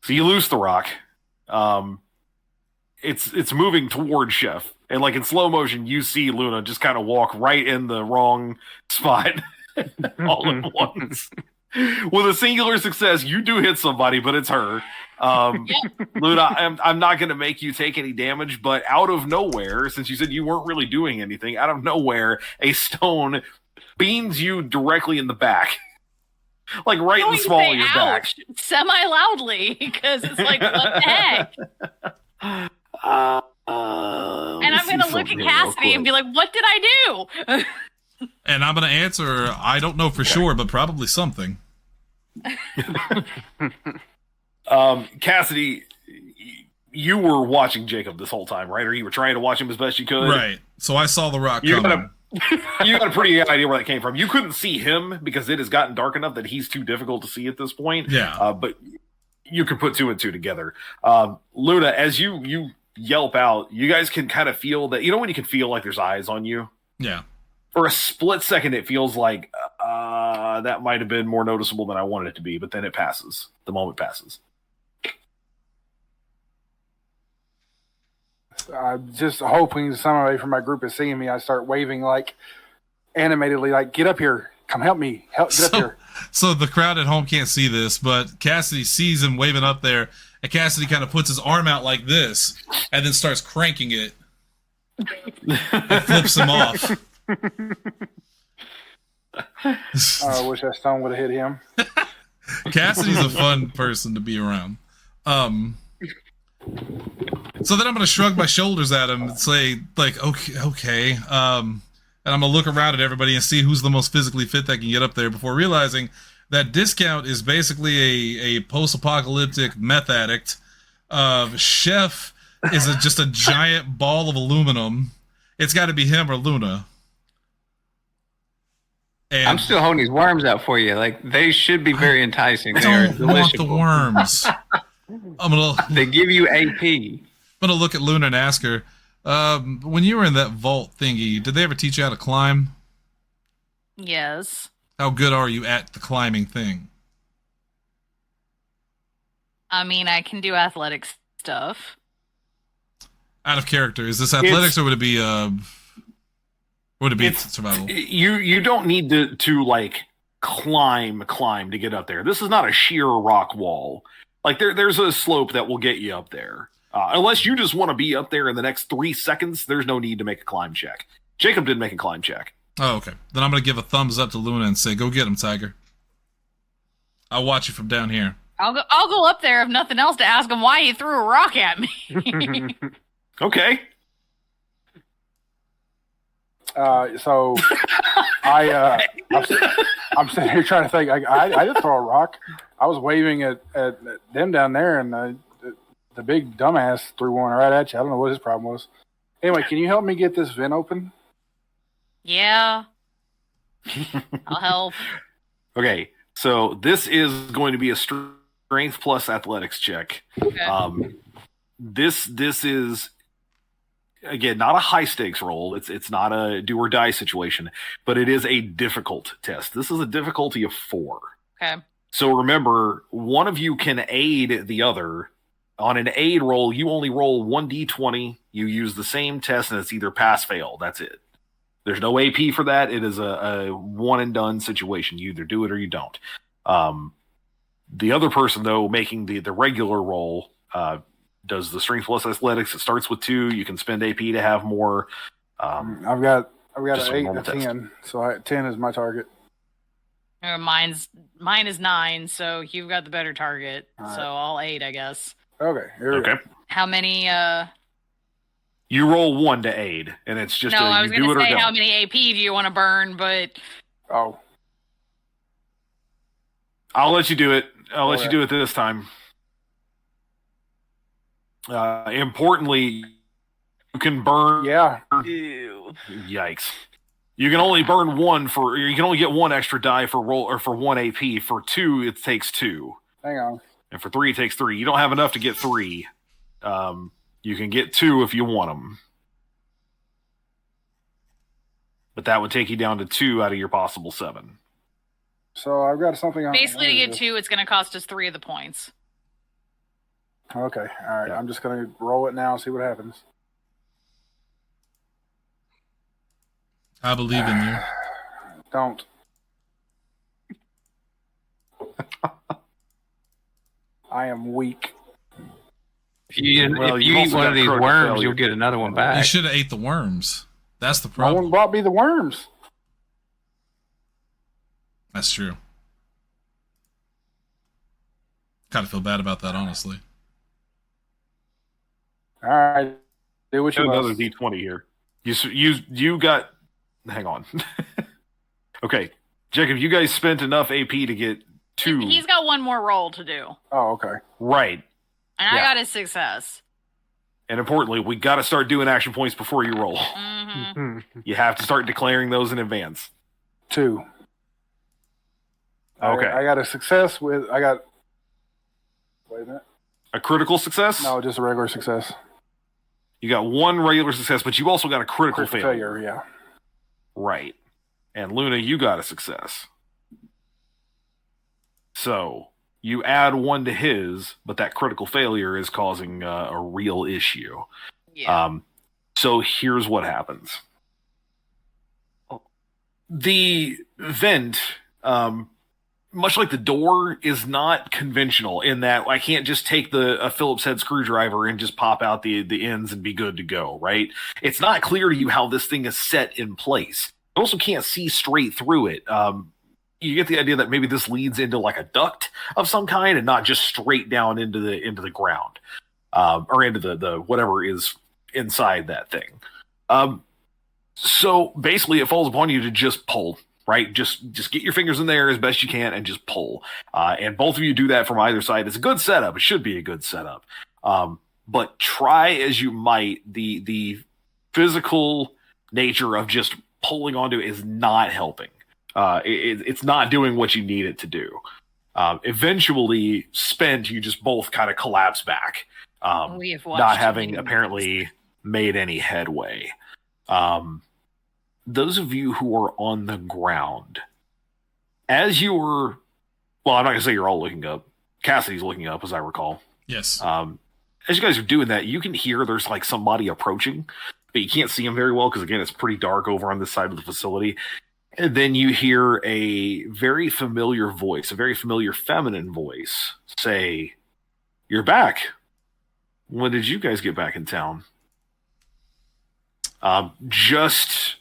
So you loose the rock. It's moving towards Chef. And like in slow motion, you see Luna just kind of walk right in the wrong spot all at once. With a singular success, you do hit somebody, but it's her. Luna, I'm not going to make you take any damage, but out of nowhere, since you said you weren't really doing anything, out of nowhere, a stone beams you directly in the back. Like right in the small of your back. Semi-loudly, because it's like, what the heck? And I'm going to look at Cassidy and be like, what did I do? And I'm going to answer, I don't know for sure, but probably something. Cassidy, you were watching Jacob this whole time, right? Or you were trying to watch him as best you could? Right. So I saw the rock coming. You got a pretty good idea where that came from. You couldn't see him because it has gotten dark enough that he's too difficult to see at this point. Yeah. But you can put 2 and 2 together. Luna, as you yelp out, you guys can kind of feel that. You know when you can feel like there's eyes on you? Yeah. For a split second, it feels like that might have been more noticeable than I wanted it to be, but then it passes. The moment passes. Just hoping somebody from my group is seeing me, I start waving like animatedly, like, get up here. Come help me. Get up here. So the crowd at home can't see this, but Cassidy sees him waving up there, and Cassidy kind of puts his arm out like this, and then starts cranking it. And flips him off. I wish that stone would have hit him. Cassidy's a fun person to be around. So then I'm going to shrug my shoulders at him and say, like, okay. And I'm going to look around at everybody and see who's the most physically fit that can get up there before realizing that Discount is basically a post-apocalyptic meth addict. Chef is just a giant ball of aluminum. It's got to be him or Luna. And I'm still holding these worms out for you. Like, they should be very enticing. I don't want the worms. They give you AP. I'm going to look at Luna and ask her, when you were in that vault thingy, did they ever teach you how to climb? Yes. How good are you at the climbing thing? I mean, I can do athletic stuff. Out of character, is this athletics or would it be survival? You don't need to like climb to get up there. This is not a sheer rock wall. Like there's a slope that will get you up there. Unless you just want to be up there in the next 3 seconds, there's no need to make a climb check. Jacob didn't make a climb check. Oh, okay. Then I'm going to give a thumbs up to Luna and say, go get him, Tiger. I'll watch you from down here. I'll go up there, if nothing else, to ask him why he threw a rock at me. Okay. So I'm sitting here trying to think. I did throw a rock. I was waving at them down there, and the big dumbass threw one right at you. I don't know what his problem was. Anyway, can you help me get this vent open? Yeah. I'll help. Okay, so this is going to be a strength plus athletics check. Okay. This is, again, not a high stakes roll. It's not a do or die situation, but it is a difficult test. This is a difficulty of 4. Okay. So remember, one of you can aid the other. On an aid roll, you only roll 1d20. You use the same test, and it's either pass fail. That's it. There's no AP for that. It is a one and done situation. You either do it or you don't. The other person, though, making the regular roll, does the strength plus athletics. It starts with 2. You can spend AP to have more. I've got I've got Just an a 8 and normal a test. 10, so 10 is my target. Mine is 9, so you've got the better target. All right. So all 8, I guess. Okay, here we Okay. go. How many? You roll 1 to aid, and it's just No, I was you do going it to or say don't. how many AP do you want to burn, but Oh, I'll let you do it. I'll let you Okay. do it this time. Importantly, you can burn. yeah. Yikes! You can only burn 1 for. You can only get 1 extra die for roll or for 1 AP. For 2, it takes 2, Hang on. and for 3, it takes 3. You don't have enough to get 3. You can get 2 if you want them, but that would take you down to 2 out of your possible 7. So I've got something on. basically to what is get this? 2, it's going to cost us 3 of the points. Okay, all right. I'm just gonna roll it now and see what happens. I believe in you. Don't. I am weak. If you, Well, if you've you eat also one got of these critical worms, failure. you'll get another one You back. should have ate the worms. That's the No problem. one brought me the worms. That's true. Kind of feel bad about that, honestly. All right, do what you Got another must. D20 here. You got. Hang on. Okay, Jacob, you guys spent enough AP to get 2. He's got one more roll to do, Oh, okay. Right. and I Yeah. got a success. And importantly, we got to start doing action points before you roll. Hmm You have to start declaring those in advance. 2. Okay. I got a success with. I got. Wait a minute. A critical success? No, just a regular success. You got 1 regular success, but you also got a critical failure. Yeah. Right. And Luna, you got a success. So you add 1 to his, but that critical failure is causing a real issue. Yeah. So here's what happens. The vent, much like the door, is not conventional in that I can't just take a Phillips head screwdriver and just pop out the ends and be good to go, right? It's not clear to you how this thing is set in place. You also can't see straight through it. You get the idea that maybe this leads into like a duct of some kind and not just straight down into the ground, or into the whatever is inside that thing. So basically, it falls upon you to just pull, right? Just get your fingers in there as best you can and just pull. And both of you do that from either side. It's a good setup. It should be a good setup. But try as you might, the physical nature of just pulling onto it is not helping. It's not doing what you need it to do. Eventually, spent, you just both kind of collapse back, We have watched not too having many apparently made any headway. Those of you who are on the ground, as you were, well, I'm not going to say you're all looking up. Cassidy's looking up, as I recall. Yes. As you guys are doing that, you can hear there's like somebody approaching, but you can't see him very well because, again, it's pretty dark over on this side of the facility. And then you hear a very familiar voice, a very familiar feminine voice say, "You're back. When did you guys get back in town?" Just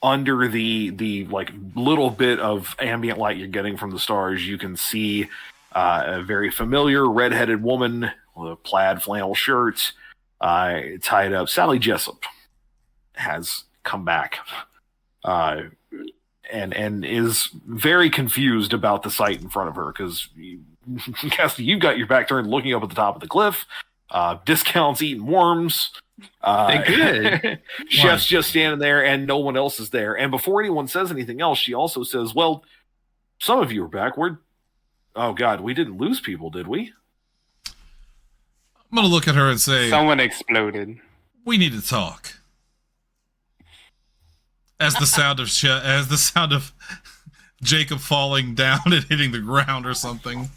under the like little bit of ambient light you're getting from the stars, you can see a very familiar redheaded woman with a plaid flannel shirt, tied up. Sally Jessup has come back, and is very confused about the sight in front of her because Cassidy, you've got your back turned, looking up at the top of the cliff. Discounts eating worms. They good. Chef's just standing there and no one else is there. And before anyone says anything else, she also says, "Well, some of you are back. Oh God, we didn't lose people, did we?" I'm going to look at her and say, Someone exploded. we need to talk. As the sound of Jacob falling down and hitting the ground or something.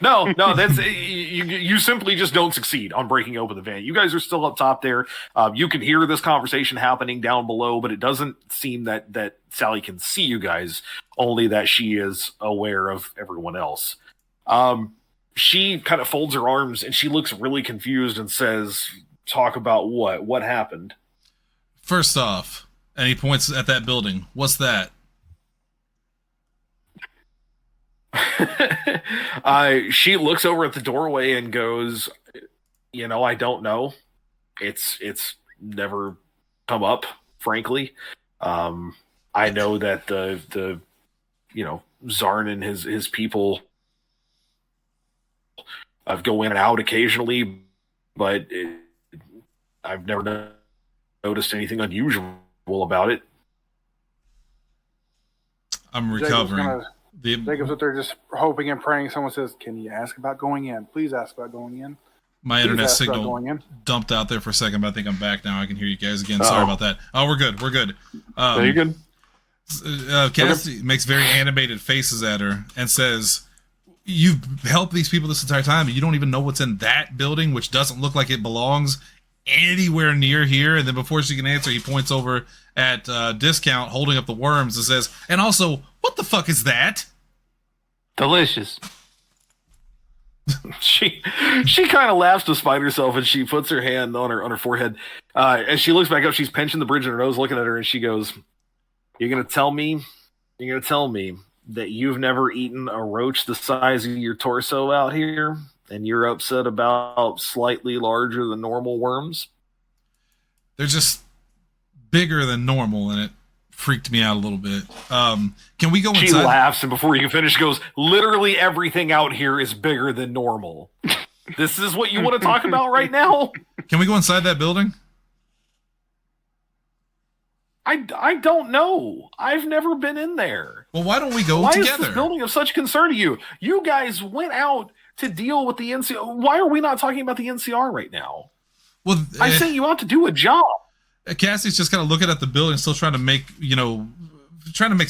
No, that's you simply just don't succeed on breaking open the van. You guys are still up top there. You can hear this conversation happening down below, but it doesn't seem that Sally can see you guys, only that she is aware of everyone else. She kind of folds her arms and she looks really confused and says, "Talk about what? What happened?" First off, And he points at that building. What's that? She looks over at the doorway and goes, I don't know. It's never come up, frankly. I know that the Zarn and his people go in and out occasionally, but I've never noticed anything unusual about it. I'm recovering. Jacob's up there just hoping and praying. Someone says, "Can you ask about going in? Please ask about going in." My internet signal dumped out there for a second, but I think I'm back now. I can hear you guys again. Sorry about that. Oh, we're good. We're good. Are you good? Cassie makes very animated faces at her and says, "You've helped these people this entire time, and you don't even know what's in that building, which doesn't look like it belongs anywhere near here." And then before she can answer, he points over at Discount, holding up the worms, and says, "And also, what the fuck is that?" Delicious. She kind of laughs despite herself, and she puts her hand on her forehead. As she looks back up, she's pinching the bridge of her nose, looking at her, and she goes, You're gonna tell me that you've never eaten a roach the size of your torso out here, and you're upset about slightly larger than normal worms?" They're just bigger than normal, and it freaked me out a little bit. Can we go inside? She laughs, and before you can finish, goes, "Literally everything out here is bigger than normal." This is what you want to talk about right now? Can we go inside that building? I don't know. I've never been in there. Well, why don't we go together? Why is this building of such concern to you? You guys went out to deal with the NCR. Why are we not talking about the NCR right now? Well, I sent you out to do a job. Cassie's just kind of looking at the building, still trying to make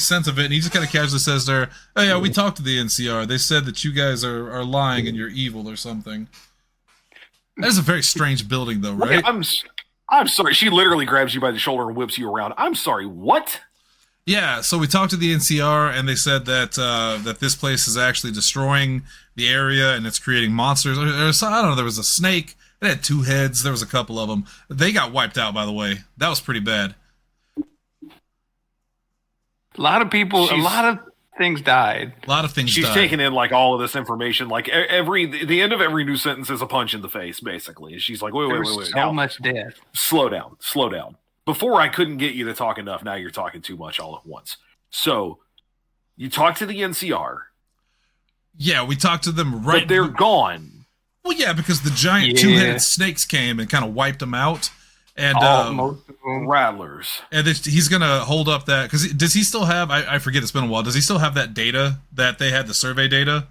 sense of it, and he just kind of casually says to her, "Oh yeah, we talked to the NCR. They said that you guys are lying and you're evil or something." That is a very strange building, though, right? I'm sorry. She literally grabs you by the shoulder and whips you around. I'm sorry. What? Yeah. So we talked to the NCR, and they said that that this place is actually destroying the area and it's creating monsters. I don't know. There was a snake. It had 2 heads. There was a couple of them. They got wiped out, by the way. That was pretty bad. A lot of things died. A lot of things died. She's taking in like all of this information. Like the end of every new sentence is a punch in the face, basically. And she's like, wait. So much death. Slow down. Before I couldn't get you to talk enough. Now you're talking too much all at once. So you talked to the NCR. Yeah, we talked to them right. But they're gone. Well, yeah, because the giant 2-headed snakes came and kind of wiped them out. And rattlers. And he's going to hold up that, because does he still have, I forget, it's been a while, does he still have that data that they had, the survey data?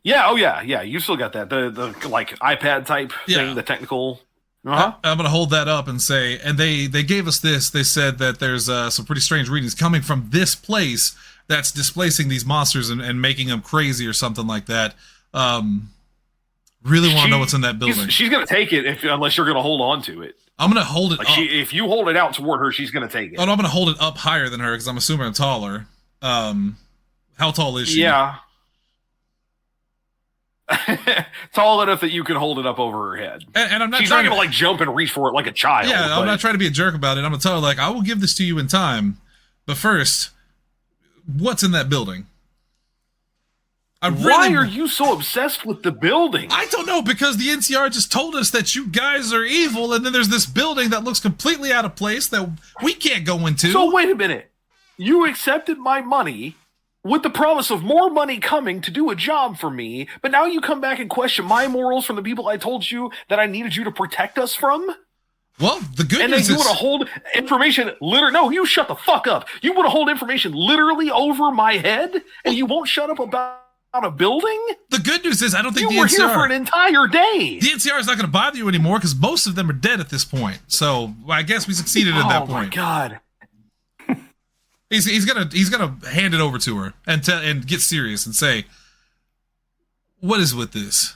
Yeah, yeah, you still got that, the like iPad type thing, the technical. I'm going to hold that up and say, and they gave us this, they said that there's some pretty strange readings coming from this place that's displacing these monsters and making them crazy or something like that. Really want to know what's in that building. She's going to take it unless you're going to hold on to it. I'm going to hold it up. If you hold it out toward her, she's going to take it. Oh, no, I'm going to hold it up higher than her because I'm assuming I'm taller. How tall is she? Yeah. Tall enough that you can hold it up over her head. And I'm not She's not going to like jump and reach for it like a child. Yeah, I'm not trying to be a jerk about it. I'm going to tell her, like, I will give this to you in time. But first, what's in that building? Why are you so obsessed with the building? I don't know, because the NCR just told us that you guys are evil, and then there's this building that looks completely out of place that we can't go into. So wait a minute. You accepted my money with the promise of more money coming to do a job for me, but now you come back and question my morals from the people I told you that I needed you to protect us from? Well, the good news is... And then you want to hold information... No, you shut the fuck up. You want to hold information literally over my head, and you won't shut up about a building? The good news is I don't think you were here for an entire day. The NCR is not going to bother you anymore because most of them are dead at this point. So I guess we succeeded at that point. Oh my god! He's gonna hand it over to her and get serious and say, "What is with this?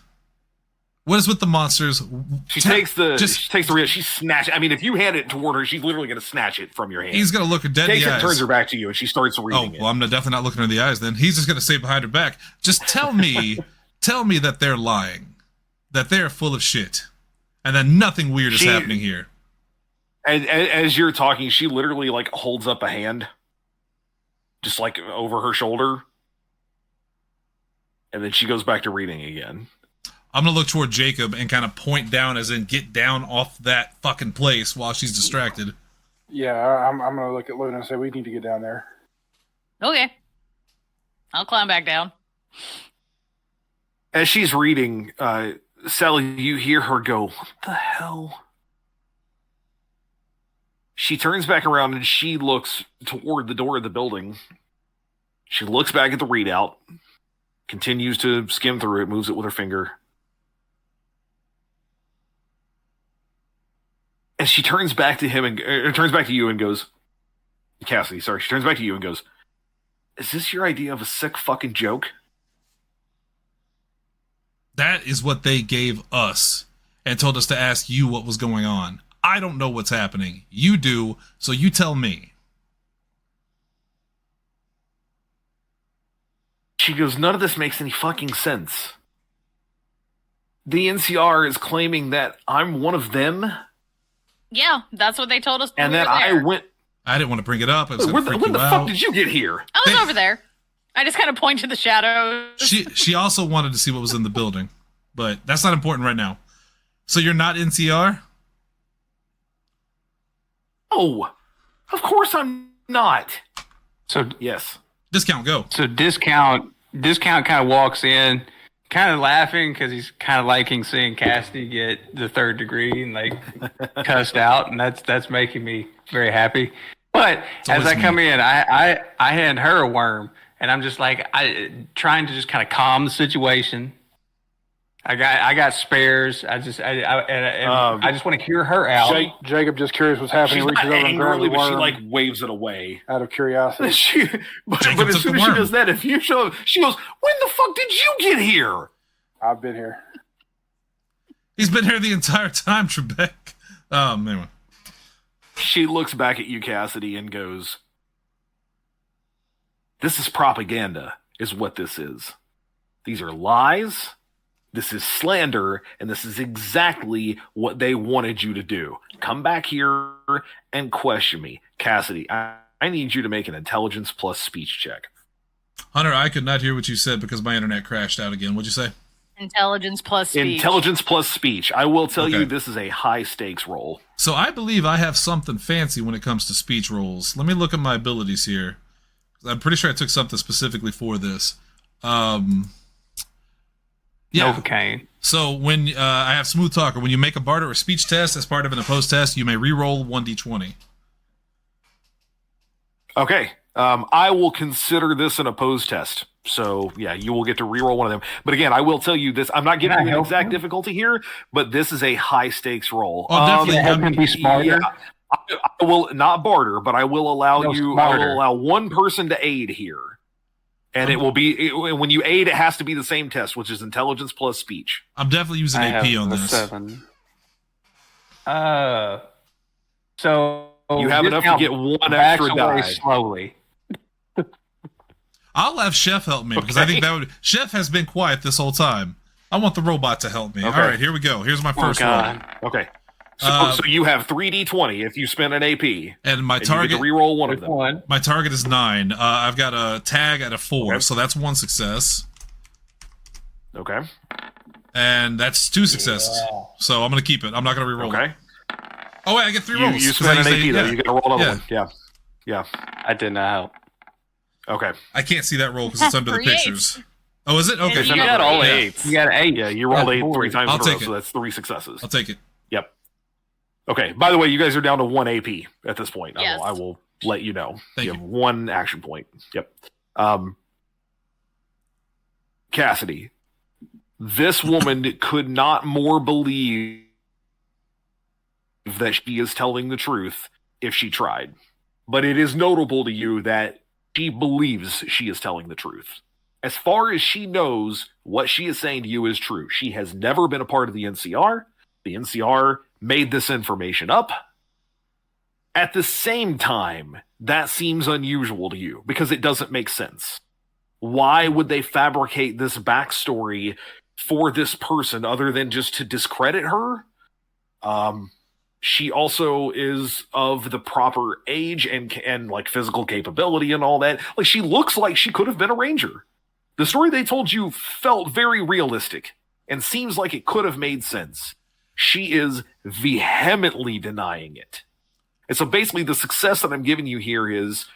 What is with the monsters?" She takes the real. She snatches. I mean, if you hand it toward her, she's literally going to snatch it from your hand. He's going to look her dead in the eyes. Turns her back to you, and she starts reading it. Well, I'm definitely not looking her in the eyes. Then he's just going to say behind her back, "Just tell me that they're lying, that they're full of shit, and that nothing weird is happening here." And as you're talking, she literally like holds up a hand, just like over her shoulder, and then she goes back to reading again. I'm gonna look toward Jacob and kind of point down, as in get down off that fucking place while she's distracted. Yeah, I'm gonna look at Luna and say we need to get down there. Okay. I'll climb back down. As she's reading, Sally, you hear her go, "What the hell?" She turns back around and she looks toward the door of the building. She looks back at the readout, continues to skim through it, moves it with her finger. And she turns back to him and turns back to you and goes, Cassidy, sorry. She turns back to you and goes, "Is this your idea of a sick fucking joke?" That is what they gave us and told us to ask you what was going on. I don't know what's happening. You do, so you tell me. She goes, "None of this makes any fucking sense. The NCR is claiming that I'm one of them." Yeah, that's what they told us. And when we that were there. I went... I didn't want to bring it up. I was When going to freak the you out. fuck did you get here? I was over there. I just kind of point to the shadows. She also wanted to see what was in the building, but that's not important right now. So you're not NCR? Oh, of course I'm not. So Yes. Discount, go. So discount kind of walks in, kind of laughing because he's kind of liking seeing Cassidy get the 3rd degree and like cussed out, and that's making me very happy. But as I come in, I hand her a worm, and I'm just like trying to just kind of calm the situation. I got spares. I just want to hear her out. Jacob just curious what's happening. She's Reaches not over and grabs angrily, the but she worm like waves it away. out of curiosity. But Jacob as took soon the as she worm. does that, if you show up, she goes, "When the fuck did you get here?" I've been here. He's been here the entire time, Trebek. Anyway. She looks back at you, Cassidy, and goes, "This is propaganda, is what this is. These are lies. This is slander, and this is exactly what they wanted you to do. Come back here and question me. Cassidy, I need you to make an intelligence plus speech check." Hunter, I could not hear what you said because my internet crashed out again. What'd you say? Intelligence plus speech. Intelligence plus speech. I will tell Okay. you this is a high stakes roll. So I believe I have something fancy when it comes to speech rolls. Let me look at my abilities here. I'm pretty sure I took something specifically for this. Yeah. Okay. So when I have smooth talker, when you make a barter or speech test as part of an opposed test, you may re-roll 1d20. Okay. I will consider this an opposed test. So, yeah, you will get to reroll one of them. But again, I will tell you this. I'm not giving you an exact difficulty here, but this is a high stakes roll. Oh, definitely. Have him be smarter. Yeah, I will not barter, but I will allow No, you. smarter. I will allow one person to aid here, and it will be when you aid. It has to be the same test, which is intelligence plus speech. I'm definitely using I AP have on a this. 7. So You have enough to discount get one backs extra away die. slowly. I'll have Chef help me because I think that would. Chef has been quiet this whole time. I want the robot to help me. Okay. All right, here we go. Here's my Oh, first roll. God. Okay. So you have 3d20 if you spend an AP. And my And you get target, to reroll one of Which them. one? my target is 9. I've got a tag at a 4, Okay. so that's 1 success, Okay. and that's 2 successes. So I'm gonna keep it. I'm not gonna reroll. Okay. It. Oh wait, I get 3 You, rolls. you 'cause I spend an used AP though. yeah. You got to roll another Yeah. one. Yeah. Yeah. I did not help. Okay. I can't see that roll because it's under the 3 8s. pictures. Oh, is it? Okay, You You got got all Yeah. 8s. You got 8. Yeah, you rolled Yeah, 8 4. 3 times I'll in a row, take it. so that's 3 successes. I'll take it. Yep. Okay. By the way, you guys are down to 1 AP at this point. Yes. I will let you know. Thank you you. have 1 action point. Yep. Cassidy, this woman could not more believe that she is telling the truth if she tried. But it is notable to you that she believes she is telling the truth. As far as she knows, what she is saying to you is true. She has never been a part of the NCR. The NCR made this information up. At the same time, that seems unusual to you because it doesn't make sense. Why would they fabricate this backstory for this person other than just to discredit her? She also is of the proper age and like physical capability and all that. Like she looks like she could have been a ranger. The story they told you felt very realistic and seems like it could have made sense. She is vehemently denying it. And so basically the success that I'm giving you here is,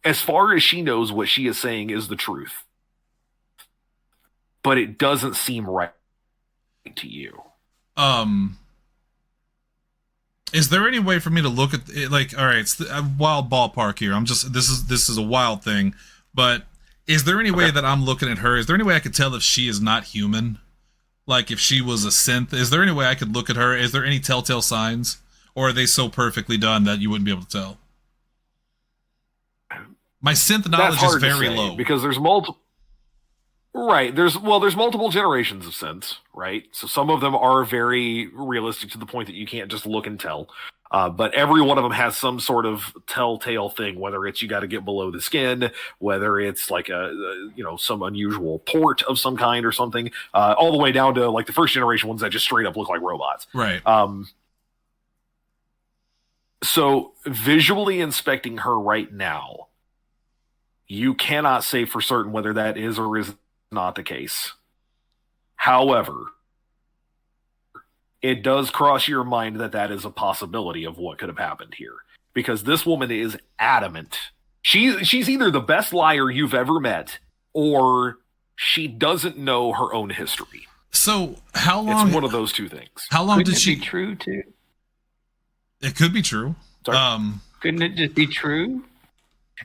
as far as she knows, what she is saying is the truth. But it doesn't seem right to you. Is there any way for me to look at it, like, all right, it's a wild ballpark here. This is a wild thing, but is there any way that I'm looking at her? Is there any way I could tell if she is not human? Like if she was a synth? Is there any way I could look at her? Is there any telltale signs? Or are they so perfectly done that you wouldn't be able to tell? My synth knowledge is very low. Because there's multiple. Right. There's multiple generations of synths, right? So some of them are very realistic to the point that you can't just look and tell. But every one of them has some sort of telltale thing, whether it's you got to get below the skin, whether it's like some unusual port of some kind or something, all the way down to like the first generation ones that just straight up look like robots. Right. So visually inspecting her right now, you cannot say for certain whether that is or is not the case. However, it does cross your mind that that is a possibility of what could have happened here. Because this woman is adamant. She's either the best liar you've ever met, or she doesn't know her own history. So how long? It's one of those two things. How long did she? Be true too. It could be true. Couldn't it just be true?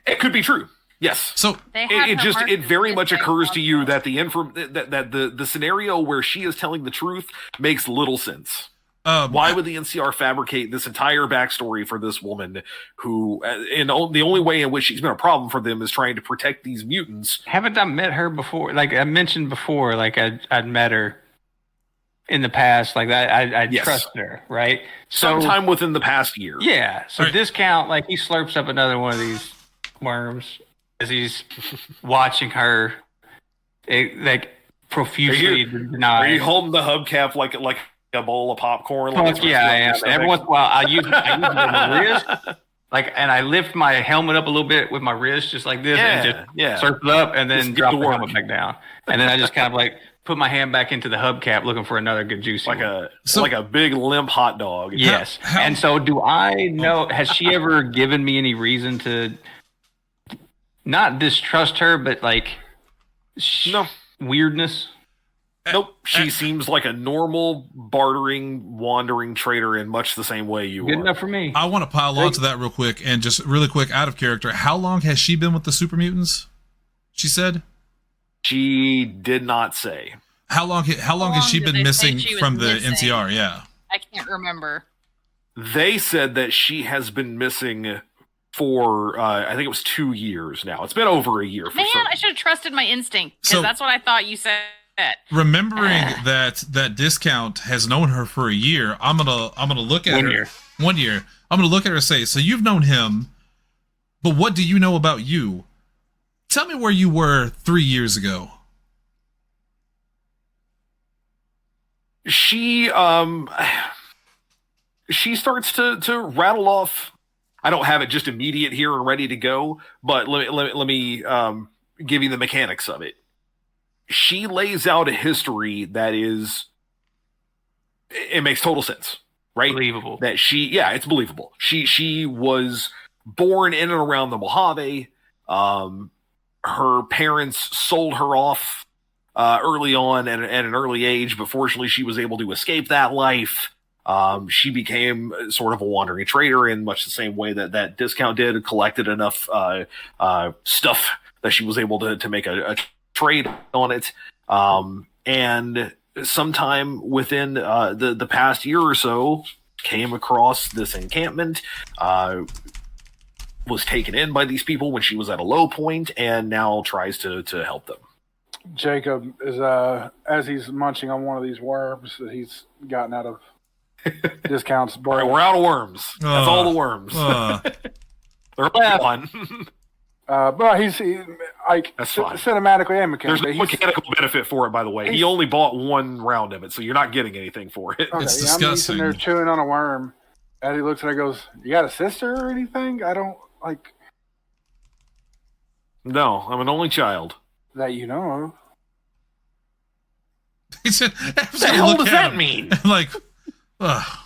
It could be true. Yes. So it very much occurs to you that the scenario where she is telling the truth makes little sense. Why would the NCR fabricate this entire backstory for this woman who, the only way in which she's been a problem for them is trying to protect these mutants? Haven't I met her before? Like I mentioned before, like I'd met her in the past. Like I Yes. trust her, right? Sometime within the past year. Yeah. So Right. Discount, like he slurps up another one of these worms as he's watching her, like profusely deny. Are you holding the hubcap like a bowl of popcorn? Fuck yeah, I am. Every once in a while, I use it with my wrist, and I lift my helmet up a little bit with my wrist, just like this, and just circle up, and then Just drop get the to helmet back down, and then I just kind of like put my hand back into the hubcap, looking for another good juicy like one. like a big limp hot dog. Yes. And so, do I know? Has she ever given me any reason to not distrust her, but like No. weirdness? Nope. She seems like a normal, bartering, wandering trader in much the same way you Good are. enough for me. I want to pile onto that real quick, and just really quick, out of character. How long has she been with the Super Mutants? She said. She did not say. How long has she did been they say missing she was from the missing? NCR? Yeah. I can't remember. They said that she has been missing for, I think it was 2 years now. It's been over a year for Man, certain. I should have trusted my instinct because So- that's what I thought you said. Remembering that Discount has known her for a year, I'm gonna look at 1 her. year. 1 year. I'm gonna look at her and say, so you've known him, but what do you know about you? Tell me where you were 3 years ago. She starts to rattle off. I don't have it just immediate here and ready to go, but let me give you the mechanics of it. She lays out a history that it makes total sense, right? Believable. That it's believable. She was born in and around the Mojave. Her parents sold her off early on at an early age, but fortunately she was able to escape that life. She became sort of a wandering trader in much the same way that Discount did, collected enough stuff that she was able to make a trade on it. And sometime within the past year or so, came across this encampment, was taken in by these people when she was at a low point, and now tries to help them. Jacob is as he's munching on one of these worms that he's gotten out of Discount's All bar. right, we're out of worms. That's all the worms. They're gone. But like That's fine. cinematically and There's mechanically. no mechanical benefit for it, by the way. He only bought one round of it, so you're not getting anything for it. Okay, It's yeah, I'm disgusting. sitting there chewing on a worm. As he looks at it, and goes, "You got a sister or anything? I don't like No, I'm an only child. that, you know." He said, What the hell does that mean? Like, ugh.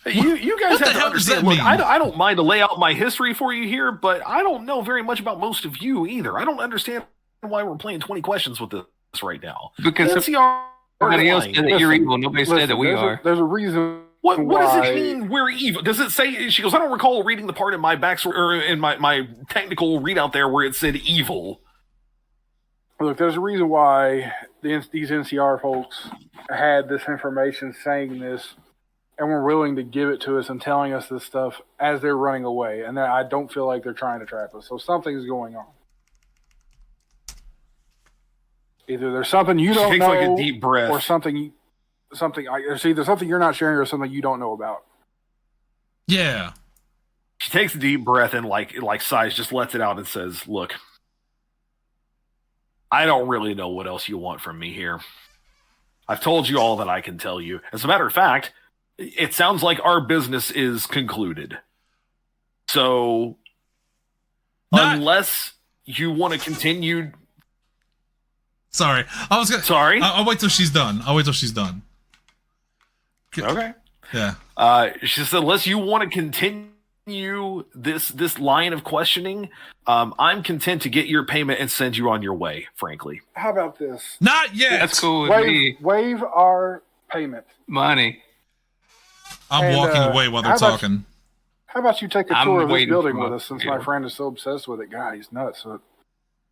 You guys What the have to hell does that understand. Look, mean? I don't mind to lay out my history for you here, but I don't know very much about most of you either. I don't understand why we're playing 20 questions with this right now. Because NCR everybody else lying. said that you're evil. Nobody said that we there's are. There's a reason. What does why- it mean we're evil? Does it say? She goes, I don't recall reading the part in my backstory or in my technical readout there where it said evil. Look, there's a reason why these NCR folks had this information saying this and were willing to give it to us and telling us this stuff as they're running away. And I don't feel like they're trying to trap us. So something's going on. Either there's something you don't takes know, like a deep breath. or something. It's either something you're not sharing or something you don't know about. Yeah. She takes a deep breath and like sighs, just lets it out and says, "Look, I don't really know what else you want from me here. I've told you all that I can tell you. As a matter of fact, it sounds like our business is concluded. So, unless you want to continue..." Sorry. I was gonna. Sorry? I'll wait till she's done. Okay. Yeah. She said, unless you want to continue this line of questioning, I'm content to get your payment and send you on your way, frankly. How about this? Not yet. That's cool with me. Waive our payment. Money. I'm And, walking away while they're how about- talking. How about you take a I'm tour of this waiting building for with my us, since deal. my friend is so obsessed with it? God, he's nuts. So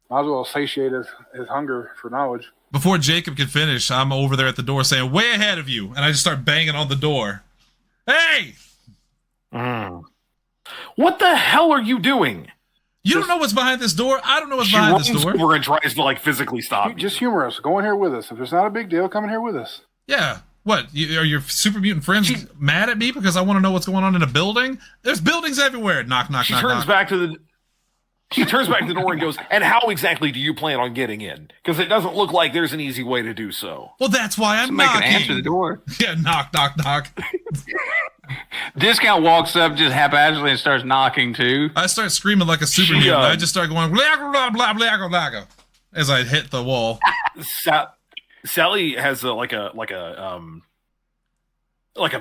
might as well satiate his hunger for knowledge. Before Jacob can finish, I'm over there at the door saying, way ahead of you. And I just start banging on the door. Hey! What the hell are you doing? You don't know what's behind this door? I don't know what's She behind runs this door. over and tries to physically stop you. Just humor us. Go in here with us. If it's not a big deal, come in here with us. Yeah. What? Are your super mutant friends mad at me because I want to know what's going on in a building? There's buildings everywhere. Knock, knock, She knock, turns knock. back to the door and goes, and how exactly do you plan on getting in? Because it doesn't look like there's an easy way to do so. Well, that's why I'm Somebody knocking. can answer the door. Yeah, knock, knock, knock. Discount walks up just haphazardly and starts knocking too. I start screaming like a super She, mutant. I just start going blah, blah, blah, blah, blah, blah, as I hit the wall. Sally has a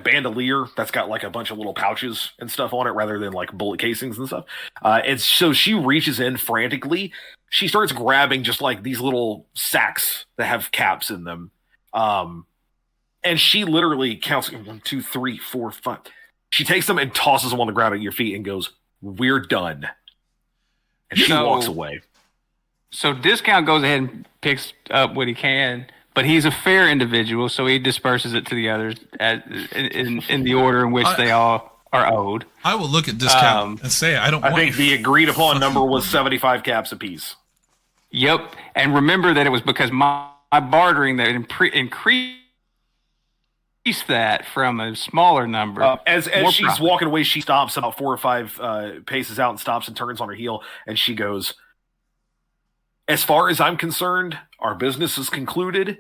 bandolier that's got a bunch of little pouches and stuff on it rather than bullet casings and stuff. And so she reaches in frantically. She starts grabbing just these little sacks that have caps in them. And she literally counts 1, 2, 3, 4, 5. She takes them and tosses them on the ground at your feet and goes, "We're done." And she walks away. So Discount goes ahead and picks up what he can, but he's a fair individual, so he disperses it to the others in the order in which they all are owed. I will look at Discount and say I don't I want think the agreed upon number was 75 caps apiece. Yep, and remember that it was because my bartering that increased that from a smaller number. As More she's profit. walking away, she stops about 4 or 5 paces out and stops and turns on her heel, and she goes, "As far as I'm concerned, our business is concluded.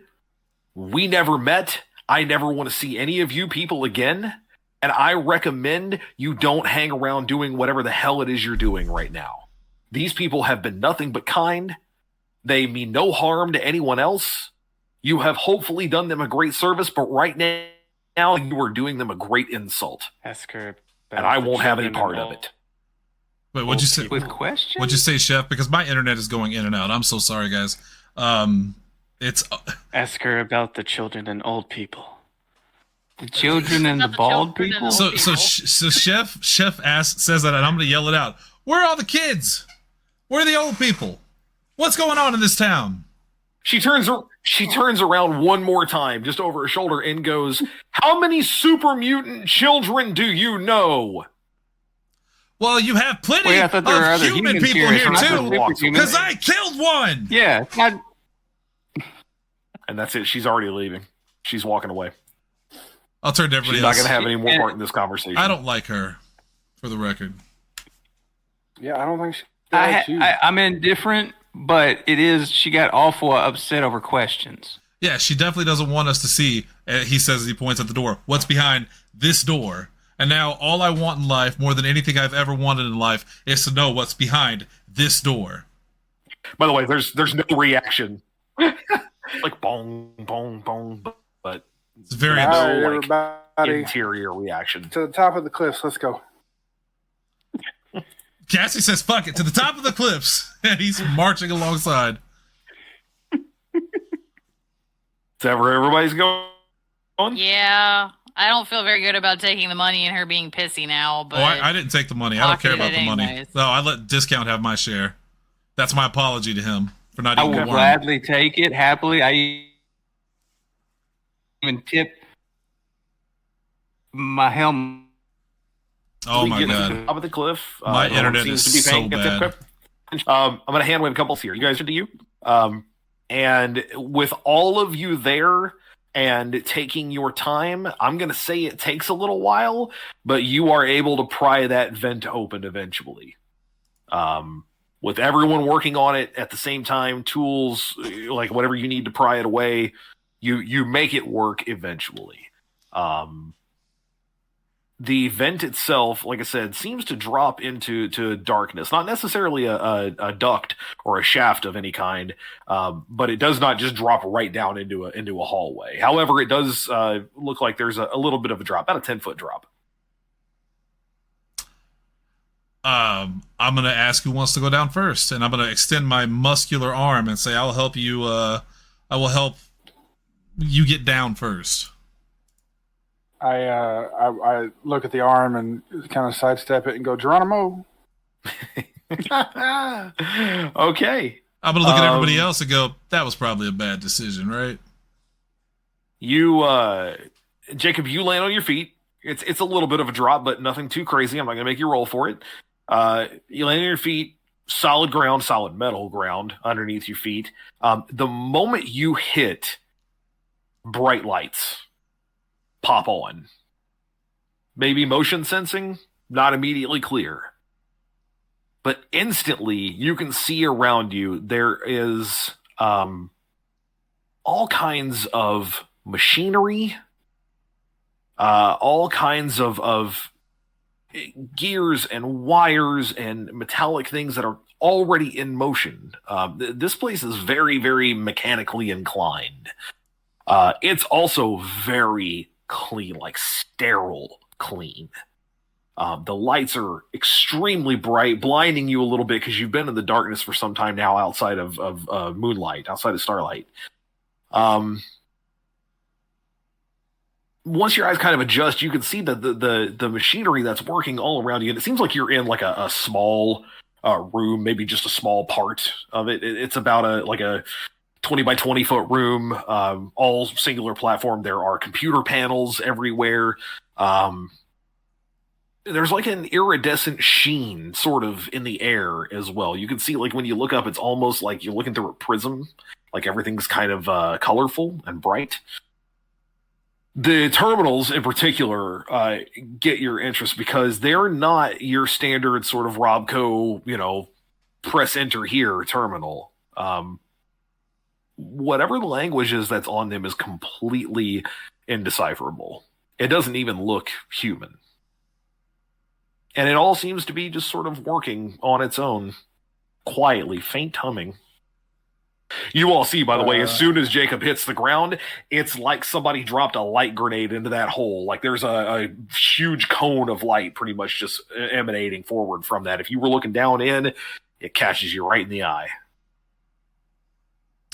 We never met. I never want to see any of you people again, and I recommend you don't hang around doing whatever the hell it is you're doing right now. These people have been nothing but kind. They mean no harm to anyone else. You have hopefully done them a great service, but right now you are doing them a great insult, That's correct. and I won't have any part of it." Wait, what'd you say? With questions? What'd you say, Chef? Because my internet is going in and out. I'm so sorry, guys. It's Ask her about the children and old people. The children and the Not the bald children people? and so Chef says that, and I'm gonna yell it out. Where are all the kids? Where are the old people? What's going on in this town? She turns around one more time, just over her shoulder, and goes, "How many super mutant children do you know?" Well, you have plenty Wait, I thought there were of other human humans people here, here so I too, thought they were humans. because I killed one. Yeah. And that's it. She's already leaving. She's walking away. I'll turn to everybody She's not else. going to have any more part in this conversation. I don't like her, for the record. Yeah, I don't think I'm indifferent, but it is. She got awful upset over questions. Yeah, she definitely doesn't want us to see. He says as he points at the door. What's behind this door? And now all I want in life, more than anything I've ever wanted in life, is to know what's behind this door. By the way, there's no reaction. Like bong, bong, bong, but it's very no like interior reaction. To the top of the cliffs, let's go. Cassie says, fuck it, to the top of the cliffs. And he's marching alongside. Is that where everybody's going? Yeah. I don't feel very good about taking the money and her being pissy now, but... Oh, I didn't take the money. I don't care about the money. Anyways. No, I let Discount have my share. That's my apology to him for not eating I will gladly take it, happily. I even tip my helmet. Oh my god! To the top of the cliff. My internet is so bad. I'm going to hand wave a couple here. You guys are to you. And with all of you there and taking your time, I'm going to say it takes a little while, but you are able to pry that vent open eventually. With everyone working on it at the same time, tools, like whatever you need to pry it away, you make it work eventually. The vent itself, like I said, seems to drop into darkness. Not necessarily a duct or a shaft of any kind, but it does not just drop right down into a hallway. However, it does look like there's a little bit of a drop, about a 10-foot drop. I'm going to ask who wants to go down first, and I'm going to extend my muscular arm and say, I'll help you. I will help you get down first. I look at the arm and kind of sidestep it and go, Geronimo. Okay. I'm going to look at everybody else and go, that was probably a bad decision, right? You, Jacob, you land on your feet. It's a little bit of a drop, but nothing too crazy. I'm not going to make you roll for it. You land on your feet, solid ground, solid metal ground underneath your feet. The moment you hit, bright lights pop on. Maybe motion sensing, not immediately clear. But instantly, you can see around you, there is all kinds of machinery, all kinds of gears and wires and metallic things that are already in motion. This place is very, very mechanically inclined. It's also very clean, like sterile clean. The lights are extremely bright, blinding you a little bit because you've been in the darkness for some time now outside of moonlight, outside of starlight. Once your eyes kind of adjust, you can see the machinery that's working all around you. And it seems like you're in like a small room, maybe just a small part of it. It's about a 20 by 20 foot room, all singular platform. There are computer panels everywhere. There's like an iridescent sheen sort of in the air as well. You can see, like, when you look up, it's almost like you're looking through a prism. Like everything's kind of colorful and bright. The terminals in particular get your interest because they're not your standard sort of Robco, press enter here terminal. Whatever the language is that's on them is completely indecipherable. It doesn't even look human. And it all seems to be just sort of working on its own, quietly, faint humming. You all see, by the way, as soon as Jacob hits the ground, it's like somebody dropped a light grenade into that hole. Like there's a huge cone of light pretty much just emanating forward from that. If you were looking down in, it catches you right in the eye.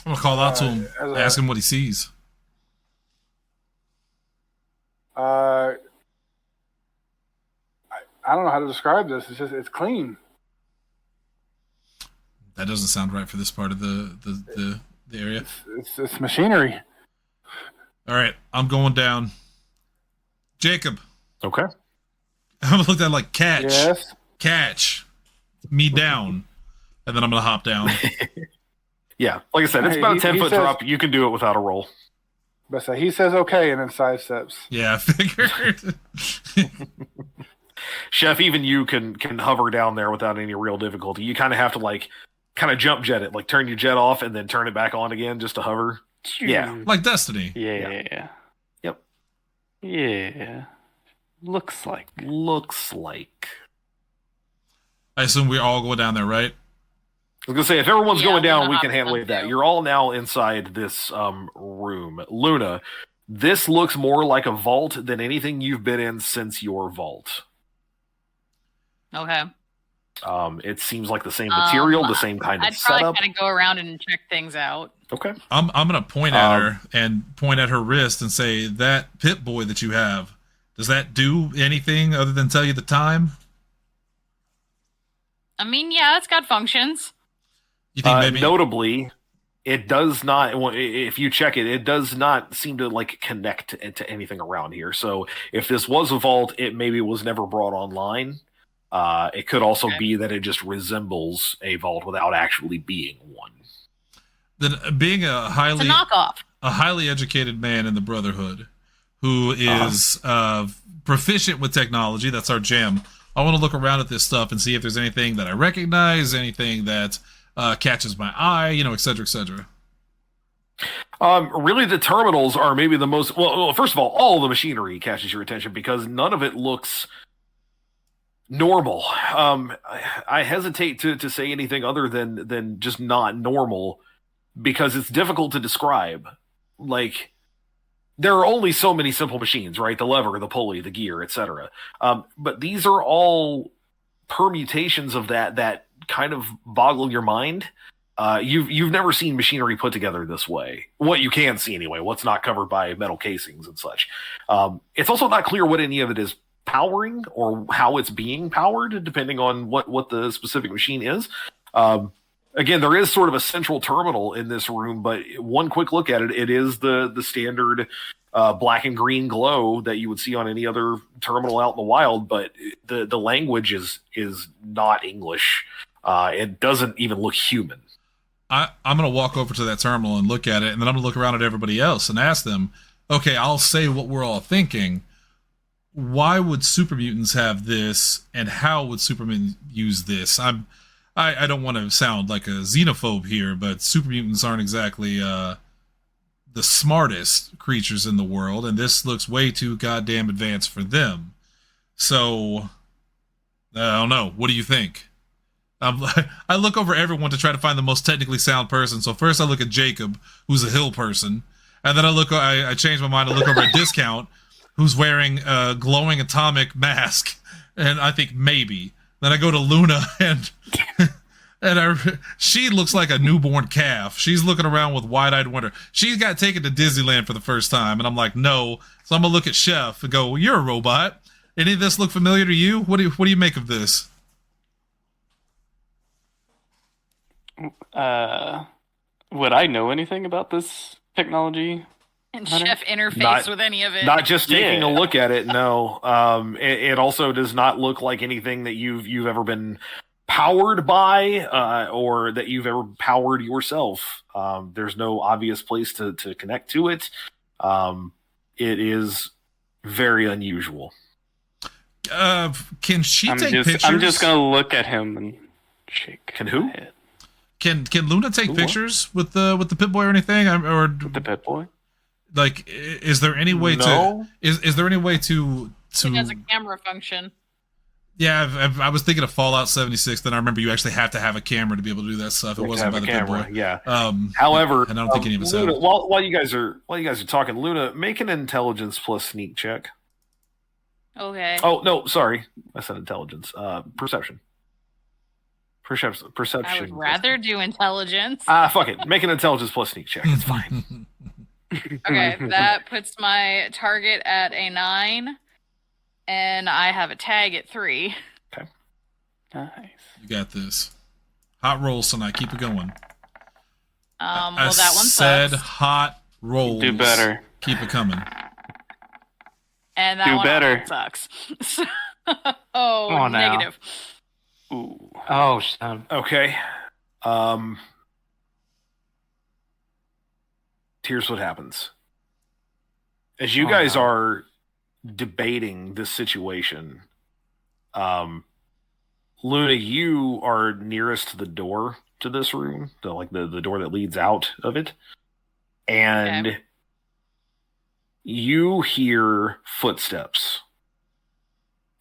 I'm going to call out to him, ask him what he sees. I don't know how to describe this. It's clean. That doesn't sound right for this part of the area. It's machinery. All right, I'm going down. Jacob. Okay. I'm going to look at it like catch. Yes. Catch me down. And then I'm going to hop down. Yeah, like I said, it's about a 10-foot drop. You can do it without a roll. But he says okay and then sidesteps. Yeah, I figured. Chef, even you can hover down there without any real difficulty. You kind of have to like kind of jump jet it, like turn your jet off and then turn it back on again just to hover. Yeah. Like Destiny. Yeah. Yep. Yeah. Looks like. I assume we all go down there, right? I was gonna say, if everyone's Yeah, going down, we Luna can handle hopped that. on too. You're all now inside this room. Luna, this looks more like a vault than anything you've been in since your vault. Okay. It seems like the same material, the same kind of I'd probably setup. kind of go around and check things out. Okay. I'm gonna point at her and point at her wrist and say, that Pip-Boy that you have, does that do anything other than tell you the time? I mean, yeah, it's got functions. You think maybe Notably, it does not. If you check it, it does not seem to like connect to anything around here. So if this was a vault, it maybe was never brought online. It could also be that it just resembles a vault without actually being one. that being It's a knockoff. a highly educated man in the Brotherhood who is proficient with technology, that's our jam. I want to look around at this stuff and see if there's anything that I recognize, anything that catches my eye, et cetera, et cetera. Really, the terminals are maybe the most. Well, first of all the machinery catches your attention because none of it looks normal. I hesitate to say anything other than just not normal because it's difficult to describe. Like, there are only so many simple machines, right? The lever, the pulley, the gear, etc. But these are all permutations of that kind of boggle your mind. You've never seen machinery put together this way. What you can see anyway, what's not covered by metal casings and such. It's also not clear what any of it is powering or how it's being powered, depending on what the specific machine is. Again, there is sort of a central terminal in this room, but one quick look at it, it is the standard black and green glow that you would see on any other terminal out in the wild, but the language is not English. It doesn't even look human. I'm going to walk over to that terminal and look at it, and then I'm going to look around at everybody else and ask them, okay, I'll say what we're all thinking. Why would super mutants have this, and how would Superman use this? I don't want to sound like a xenophobe here, but super mutants aren't exactly the smartest creatures in the world, and this looks way too goddamn advanced for them. So, I don't know. What do you think? I look over everyone to try to find the most technically sound person. So first I look at Jacob, who's a hill person, and then I change my mind and look over at Discount, who's wearing a glowing atomic mask, and I think maybe. Then I go to Luna, and she looks like a newborn calf. She's looking around with wide-eyed wonder. She got taken to Disneyland for the first time, and I'm like, no. So I'm gonna look at Chef and go, well, you're a robot. Any of this look familiar to you? What do you make of this? Would I know anything about this technology? And Hunter? Chef interface with any of it. Not just taking Yeah. a look at it, no. It also does not look like anything that you've ever been powered by, or that you've ever powered yourself. There's no obvious place to connect to it. It is very unusual. Can she take pictures? I'm just gonna look at him and shake. Can who? my head. Can Luna take Who, pictures with the Pip-Boy or anything? Or The Pip-Boy? like, is there any way No. to is there any way to It has a camera function. Yeah, I was thinking of Fallout 76. Then I remember you actually have to have a camera to be able to do that stuff. It You have to wasn't by have the a camera, Pip-Boy. yeah. However, and I don't think any of us Luna, have. while you guys are talking, Luna, make an intelligence plus sneak check. Okay. Oh no, sorry, I said intelligence. Perception. Perception. I would rather do intelligence. Fuck it. Make an intelligence plus sneak check. It's fine. Okay, that puts my target at a 9, and I have a tag at 3. Nice. You got this. Hot rolls tonight. Keep it going. Well, I that one said sucks. hot rolls. Do better. Keep it coming. And that Do one better. sucks. Oh, on now. negative. Ooh. Oh, son. Okay. Here's what happens. As you guys are debating this situation, Luna, you are nearest to the door to this room, the door that leads out of it. And Okay. you hear footsteps.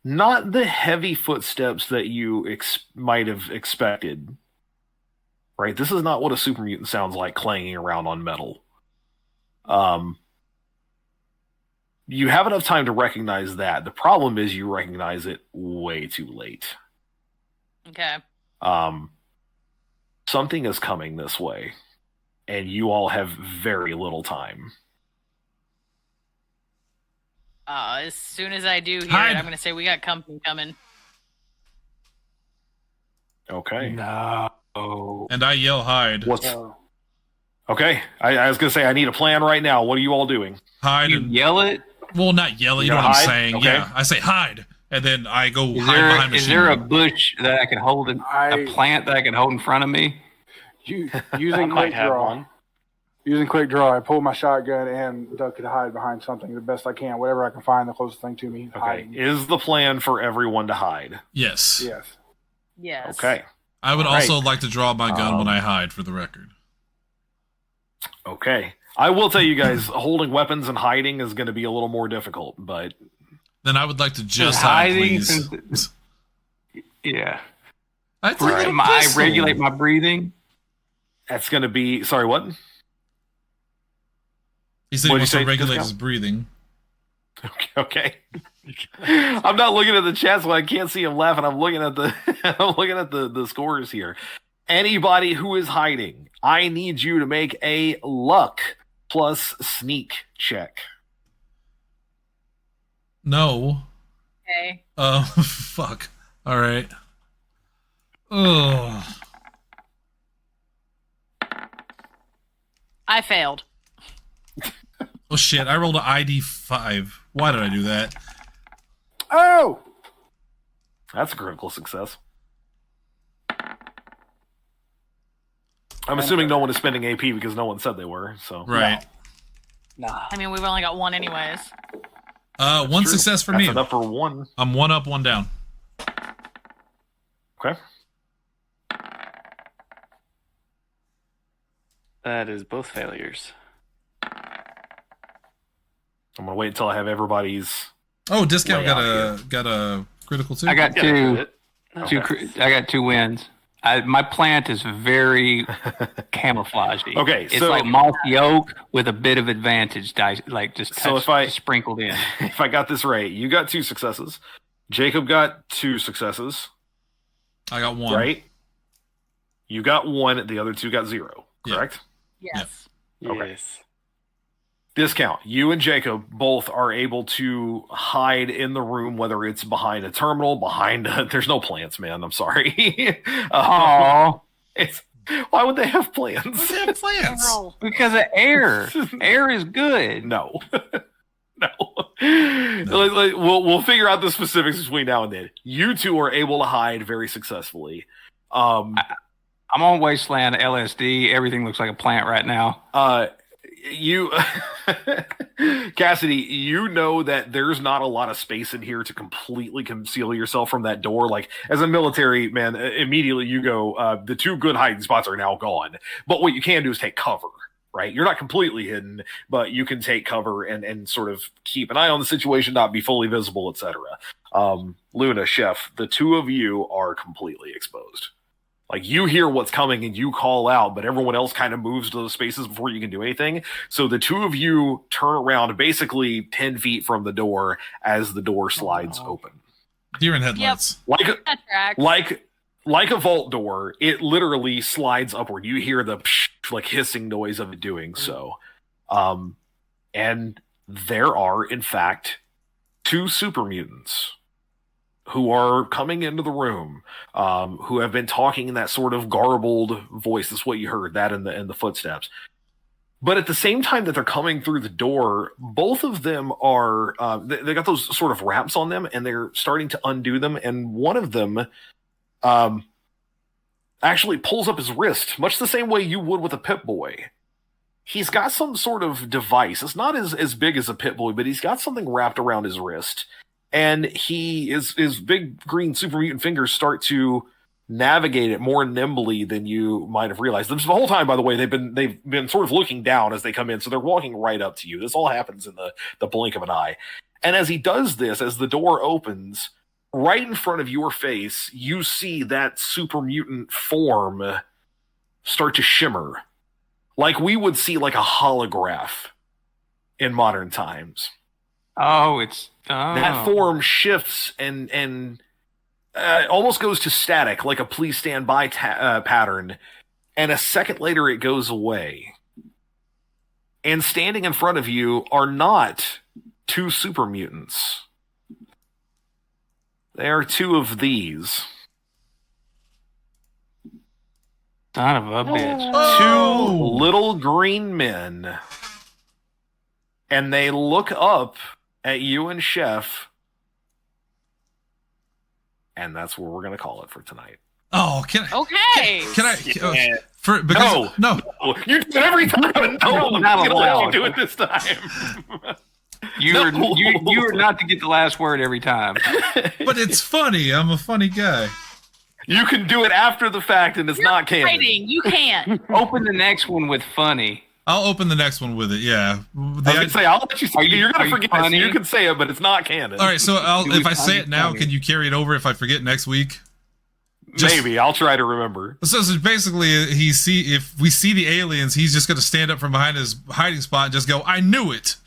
Not the heavy footsteps that you might have expected. Right? This is not what a super mutant sounds like clanging around on metal. You have enough time to recognize that. The problem is you recognize it way too late. Okay. Something is coming this way, and you all have very little time. As soon as I do hear Hide. it, I'm going to say we got company coming. Okay. No. And I yell hide. What's So, okay? I was gonna say I need a plan right now. What are you all doing? Hide You and yell it? well, not yell it. You You're know gonna what I'm hide? saying? Okay. Yeah, I say hide, and then I go Is hide behind is there a machine. bush that I can hold a plant that I can hold in front of me? using might quick have draw. one. Using quick draw, I pull my shotgun and duck and hide behind something the best I can, whatever I can find, the closest thing to me. Okay. Hiding. Is the plan for everyone to hide? Yes. Yes. Yes. Okay. I would All right. also like to draw my gun when I hide, for the record. Okay. I will tell you guys, holding weapons and hiding is going to be a little more difficult, but Then I would like to just hide, Hiding please. Yeah. I take a I pistol. regulate my breathing. that's going to be. Sorry, what? He said he What'd wants you to say, regulate Disco? his breathing. Okay. I'm not looking at the chat, so I can't see him laughing. I'm looking at the the scores here. Anybody who is hiding, I need you to make a luck plus sneak check. No. Okay. Fuck. All right. Oh. I failed. Oh shit! I rolled an ID 5. Why did I do that? Oh! That's a critical success. I'm assuming no one is spending AP because no one said they were. So Right. Nah. I mean, we've only got one anyways. One success for that's me. enough for one. I'm one up, one down. Okay. That is both failures. I'm gonna wait until I have everybody's. Oh, discount Way got a critical too. I got two. Okay. I got 2 wins. My plant is very camouflagey. Okay, it's so- like mossy oak with a bit of advantage, like just So touched, if I- just sprinkled in. If I got this right, you got 2 successes. Jacob got 2 successes, I got one. right? You got 1. The other 2 got 0. Yeah. Correct. Yes. Okay. Yes. Discount. You and Jacob both are able to hide in the room, whether it's behind a terminal, behind. There's no plants, man. I'm sorry. Oh, It's why would they have plants? They have plants. Roll. because of air. Air is good. No. No. We'll figure out the specifics between now and then. You two are able to hide very successfully. I'm on Wasteland LSD. Everything looks like a plant right now. You Cassidy, you know that there's not a lot of space in here to completely conceal yourself from that door. Like, as a military man, immediately you go, the 2 good hiding spots are now gone. But what you can do is take cover, right? You're not completely hidden, but you can take cover and sort of keep an eye on the situation, not be fully visible, etc. Luna, Chef, the 2 of you are completely exposed. Like, you hear what's coming and you call out, but everyone else kind of moves to those spaces before you can do anything. So the 2 of you turn around basically 10 feet from the door as the door slides open. Deer in headlights. That tracks. Like a vault door, it literally slides upward. You hear the psh, like hissing noise of it doing so. And there are, in fact, 2 super mutants who are coming into the room, who have been talking in that sort of garbled voice. That's what you heard, that in the footsteps. But at the same time that they're coming through the door, both of them are, they got those sort of wraps on them, and they're starting to undo them. And one of them actually pulls up his wrist, much the same way you would with a Pip-Boy. He's got some sort of device. It's not as big as a Pip-Boy, but he's got something wrapped around his wrist. and his big green super mutant fingers start to navigate it more nimbly than you might have realized. The whole time, by the way, they've been sort of looking down as they come in, so they're walking right up to you. This all happens in the blink of an eye. And as he does this, as the door opens, right in front of your face, you see that super mutant form start to shimmer, like we would see like a holograph in modern times. That form shifts and almost goes to static, like a please stand by pattern. And a second later, it goes away. And standing in front of you are not two super mutants. They are two of these. Son of a bitch. Two little green men. And they look up at you and Chef. And that's where we're going to call it for tonight. Oh, can I? Okay. Can I? No. You do it every time. No, I'm not going to let you do it this time. You are not to get the last word every time. But it's funny. I'm a funny guy. You can do it after the fact, and it's not canon. Fighting. You can't. Open the next one with funny. I'll open the next one with it. Yeah. I was going to say, I'll let you say it. You're going to forget it, so you can say it, but it's not canon. All right, so if I say it now, can you carry it over if I forget next week? Maybe. I'll try to remember. So basically, if we see the aliens, he's just going to stand up from behind his hiding spot and just go, "I knew it."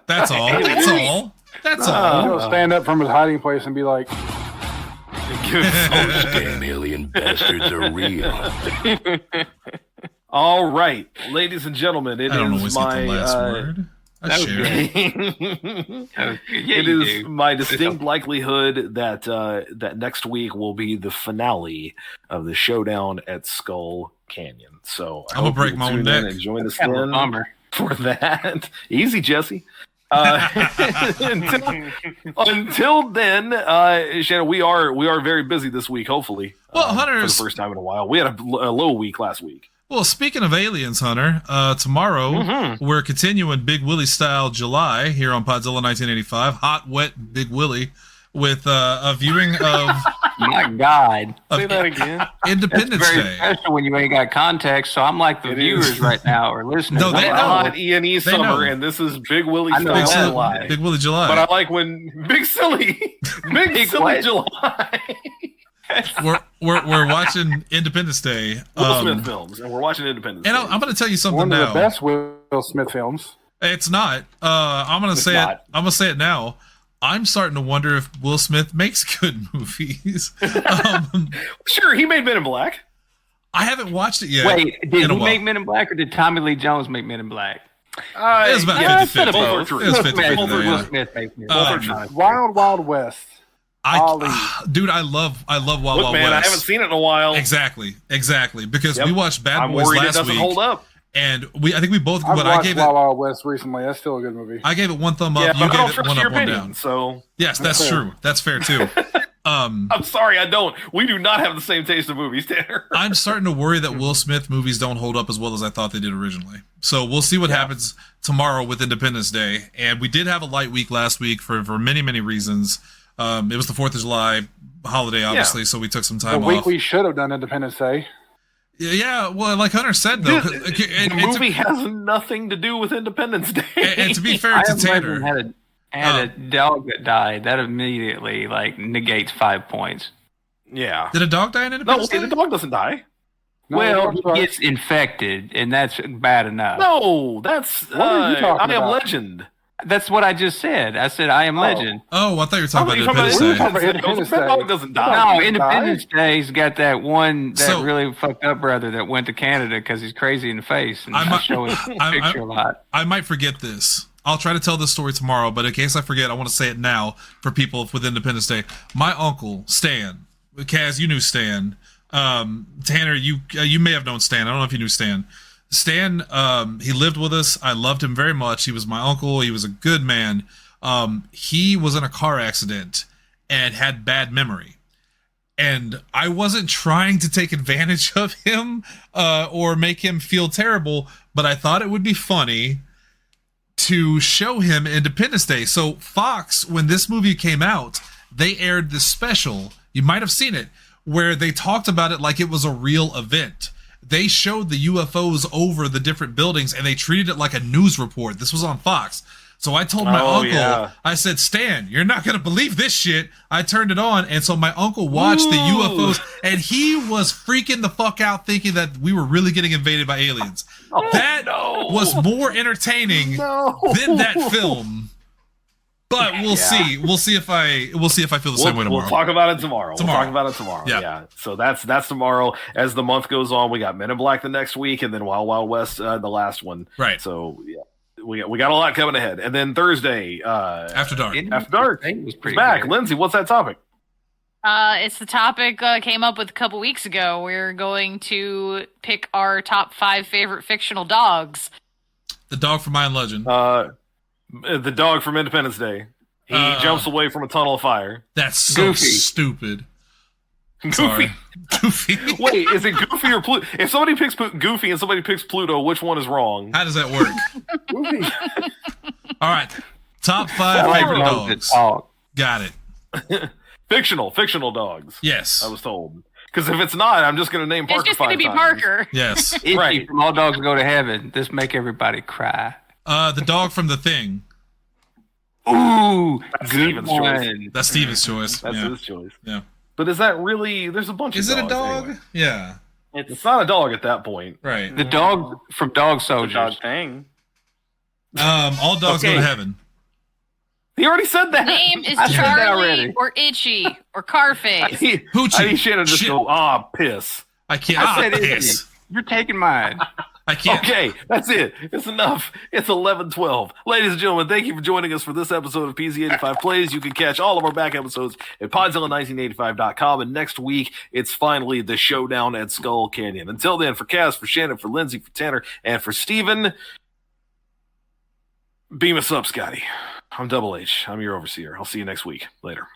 That's all. That's all. That's all. He'll stand up from his hiding place and be like, Those damn alien bastards are real. All right, ladies and gentlemen, it I don't is always my get the last word. I share. It is my distinct likelihood that that next week will be the finale of the Showdown at Skull Canyon. So I'm gonna break my own neck and join us Kind of a then bummer. for that. Easy, Jesse. Until then, Shannon, we are very busy this week. Hopefully, Well, for Hunter's. the first time in a while. We had a low week last week. Well, speaking of aliens, Hunter, tomorrow we're continuing Big Willie style July here on Podzilla 1985. Hot, wet Big Willie with a viewing of My God. of Say that again. That's Independence very Day. special when you ain't got context. So I'm like the viewers right now or listeners. No, they I'm know. like, Hot E&E They summer, know. and this is Big Willie I know Big, style that. July. Big Willie July. But I like when Big Silly Silly what? July. we're watching Independence Day. Will Smith films, and we're watching Independence And Day. I'm going to tell you something one of now. the best Will Smith films. It's not. I'm going to say it. not. I'm going to say it now. I'm starting to wonder if Will Smith makes good movies. Sure, he made Men in Black. I haven't watched it yet. wait, did in he a while. make Men in Black or did Tommy Lee Jones make Men in Black? It was about yeah, 50-50. both are true. It was Will 50-50, Smith, yeah. Will Smith makes Men in Black. Um, Not a- Wild Wild West. Ali. Dude, I love Wild Look, Wild man, West. I haven't seen it in a while. Exactly. Because Yep. we watched Bad I'm Boys worried it last doesn't week, hold up. and I think we both. I've But I watched gave Wild it. Wild West recently. That's still a good movie. I gave it one thumb up. Yeah, You but I don't gave it trust one your up, one opinion, down. so Yes, that's That's fair. true. That's fair too. I'm sorry, I don't. We do not have the same taste of movies, Tanner. I'm starting to worry that Will Smith movies don't hold up as well as I thought they did originally. So we'll see what happens tomorrow with Independence Day. And we did have a light week last week for many, many reasons. It was the 4th of July holiday, obviously, so we took some The time week off. we should have done Independence Day. Yeah, well, like Hunter said, though, The movie has nothing to do with Independence Day. and to be fair I to Am Legend Tanner, had a dog that died. That immediately like negates 5 points. Yeah. did a dog die in No, Independence the Day? dog doesn't die. No, Well, that's he right. gets infected, and that's bad enough. No, that's What are you talking I Am about? Legend. That's what I just said. I said I Am Legend. Oh, I thought you were talking Oh, about you're talking Independence we were Day. talking about Independence That Day. dog doesn't die. No, Dog Independence Day's got that one that So- really fucked up brother that went to Canada because he's crazy in the face, and I'm I not- show his picture a lot. I might forget this. I'll try to tell this story tomorrow, but in case I forget, I want to say it now for people with Independence Day. My uncle, Stan, Kaz, you knew Stan. Tanner, you may have known Stan. I don't know if you knew Stan. Stan, he lived with us. I loved him very much. He was my uncle. He was a good man. He was in a car accident and had bad memory. And I wasn't trying to take advantage of him or make him feel terrible, but I thought it would be funny to show him Independence Day. So Fox, when this movie came out, they aired this special. You might have seen it, where they talked about it like it was a real event. They showed the UFOs over the different buildings, and they treated it like a news report. This was on Fox. So I told my uncle, I said, Stan, you're not going to believe this shit. I turned it on, and so my uncle watched the UFOs, and he was freaking the fuck out thinking that we were really getting invaded by aliens. That was more entertaining than that film. But we'll see. We'll see if I feel the same way tomorrow. We'll talk about it tomorrow. We'll talk about it tomorrow. Yeah. So that's tomorrow. As the month goes on, we got Men in Black the next week, and then Wild Wild West the last one. Right. So yeah, we got a lot coming ahead. And then Thursday, After Dark. After Dark was pretty back. Good. Lindsay, what's that topic? It's the topic came up with a couple weeks ago. We're going to pick our top 5 favorite fictional dogs. The dog from Mayan Legend. The dog from Independence Day. He jumps away from a tunnel of fire. That's so stupid. Goofy. Goofy. Wait, is it Goofy or Pluto? If somebody picks Goofy and somebody picks Pluto, which one is wrong? How does that work? Goofy. All right. Top 5 favorite dogs. Got it. Fictional dogs. Yes. I was told. Because if it's not, I'm just going to name Parker. It's just going to be Parker. Yes. Itchy from All Dogs Go to Heaven. This make everybody cry. The dog from The Thing. Ooh, that's Steven's choice. That's Steven's choice. That's his choice. Yeah. But is that really? There's a bunch of dogs. Is it a dog? Anyway. Yeah. It's not a dog at that point. Right. The dog from Dog Soldiers. The dog thing. All dogs go to heaven. He already said that. Name is Charlie or Itchy or Carface. Hoochie. I need Shannon to just go, piss. I can't. I said piss. Itchy. You're taking mine. I can't. Okay, that's it. It's enough. It's 11:12. Ladies and gentlemen, thank you for joining us for this episode of PZ85 Plays. You can catch all of our back episodes at Podzilla1985.com. And next week, it's finally the Showdown at Skull Canyon. Until then, for Kaz, for Shannon, for Lindsay, for Tanner, and for Steven, beam us up, Scotty. I'm Double H. I'm your overseer. I'll see you next week. Later.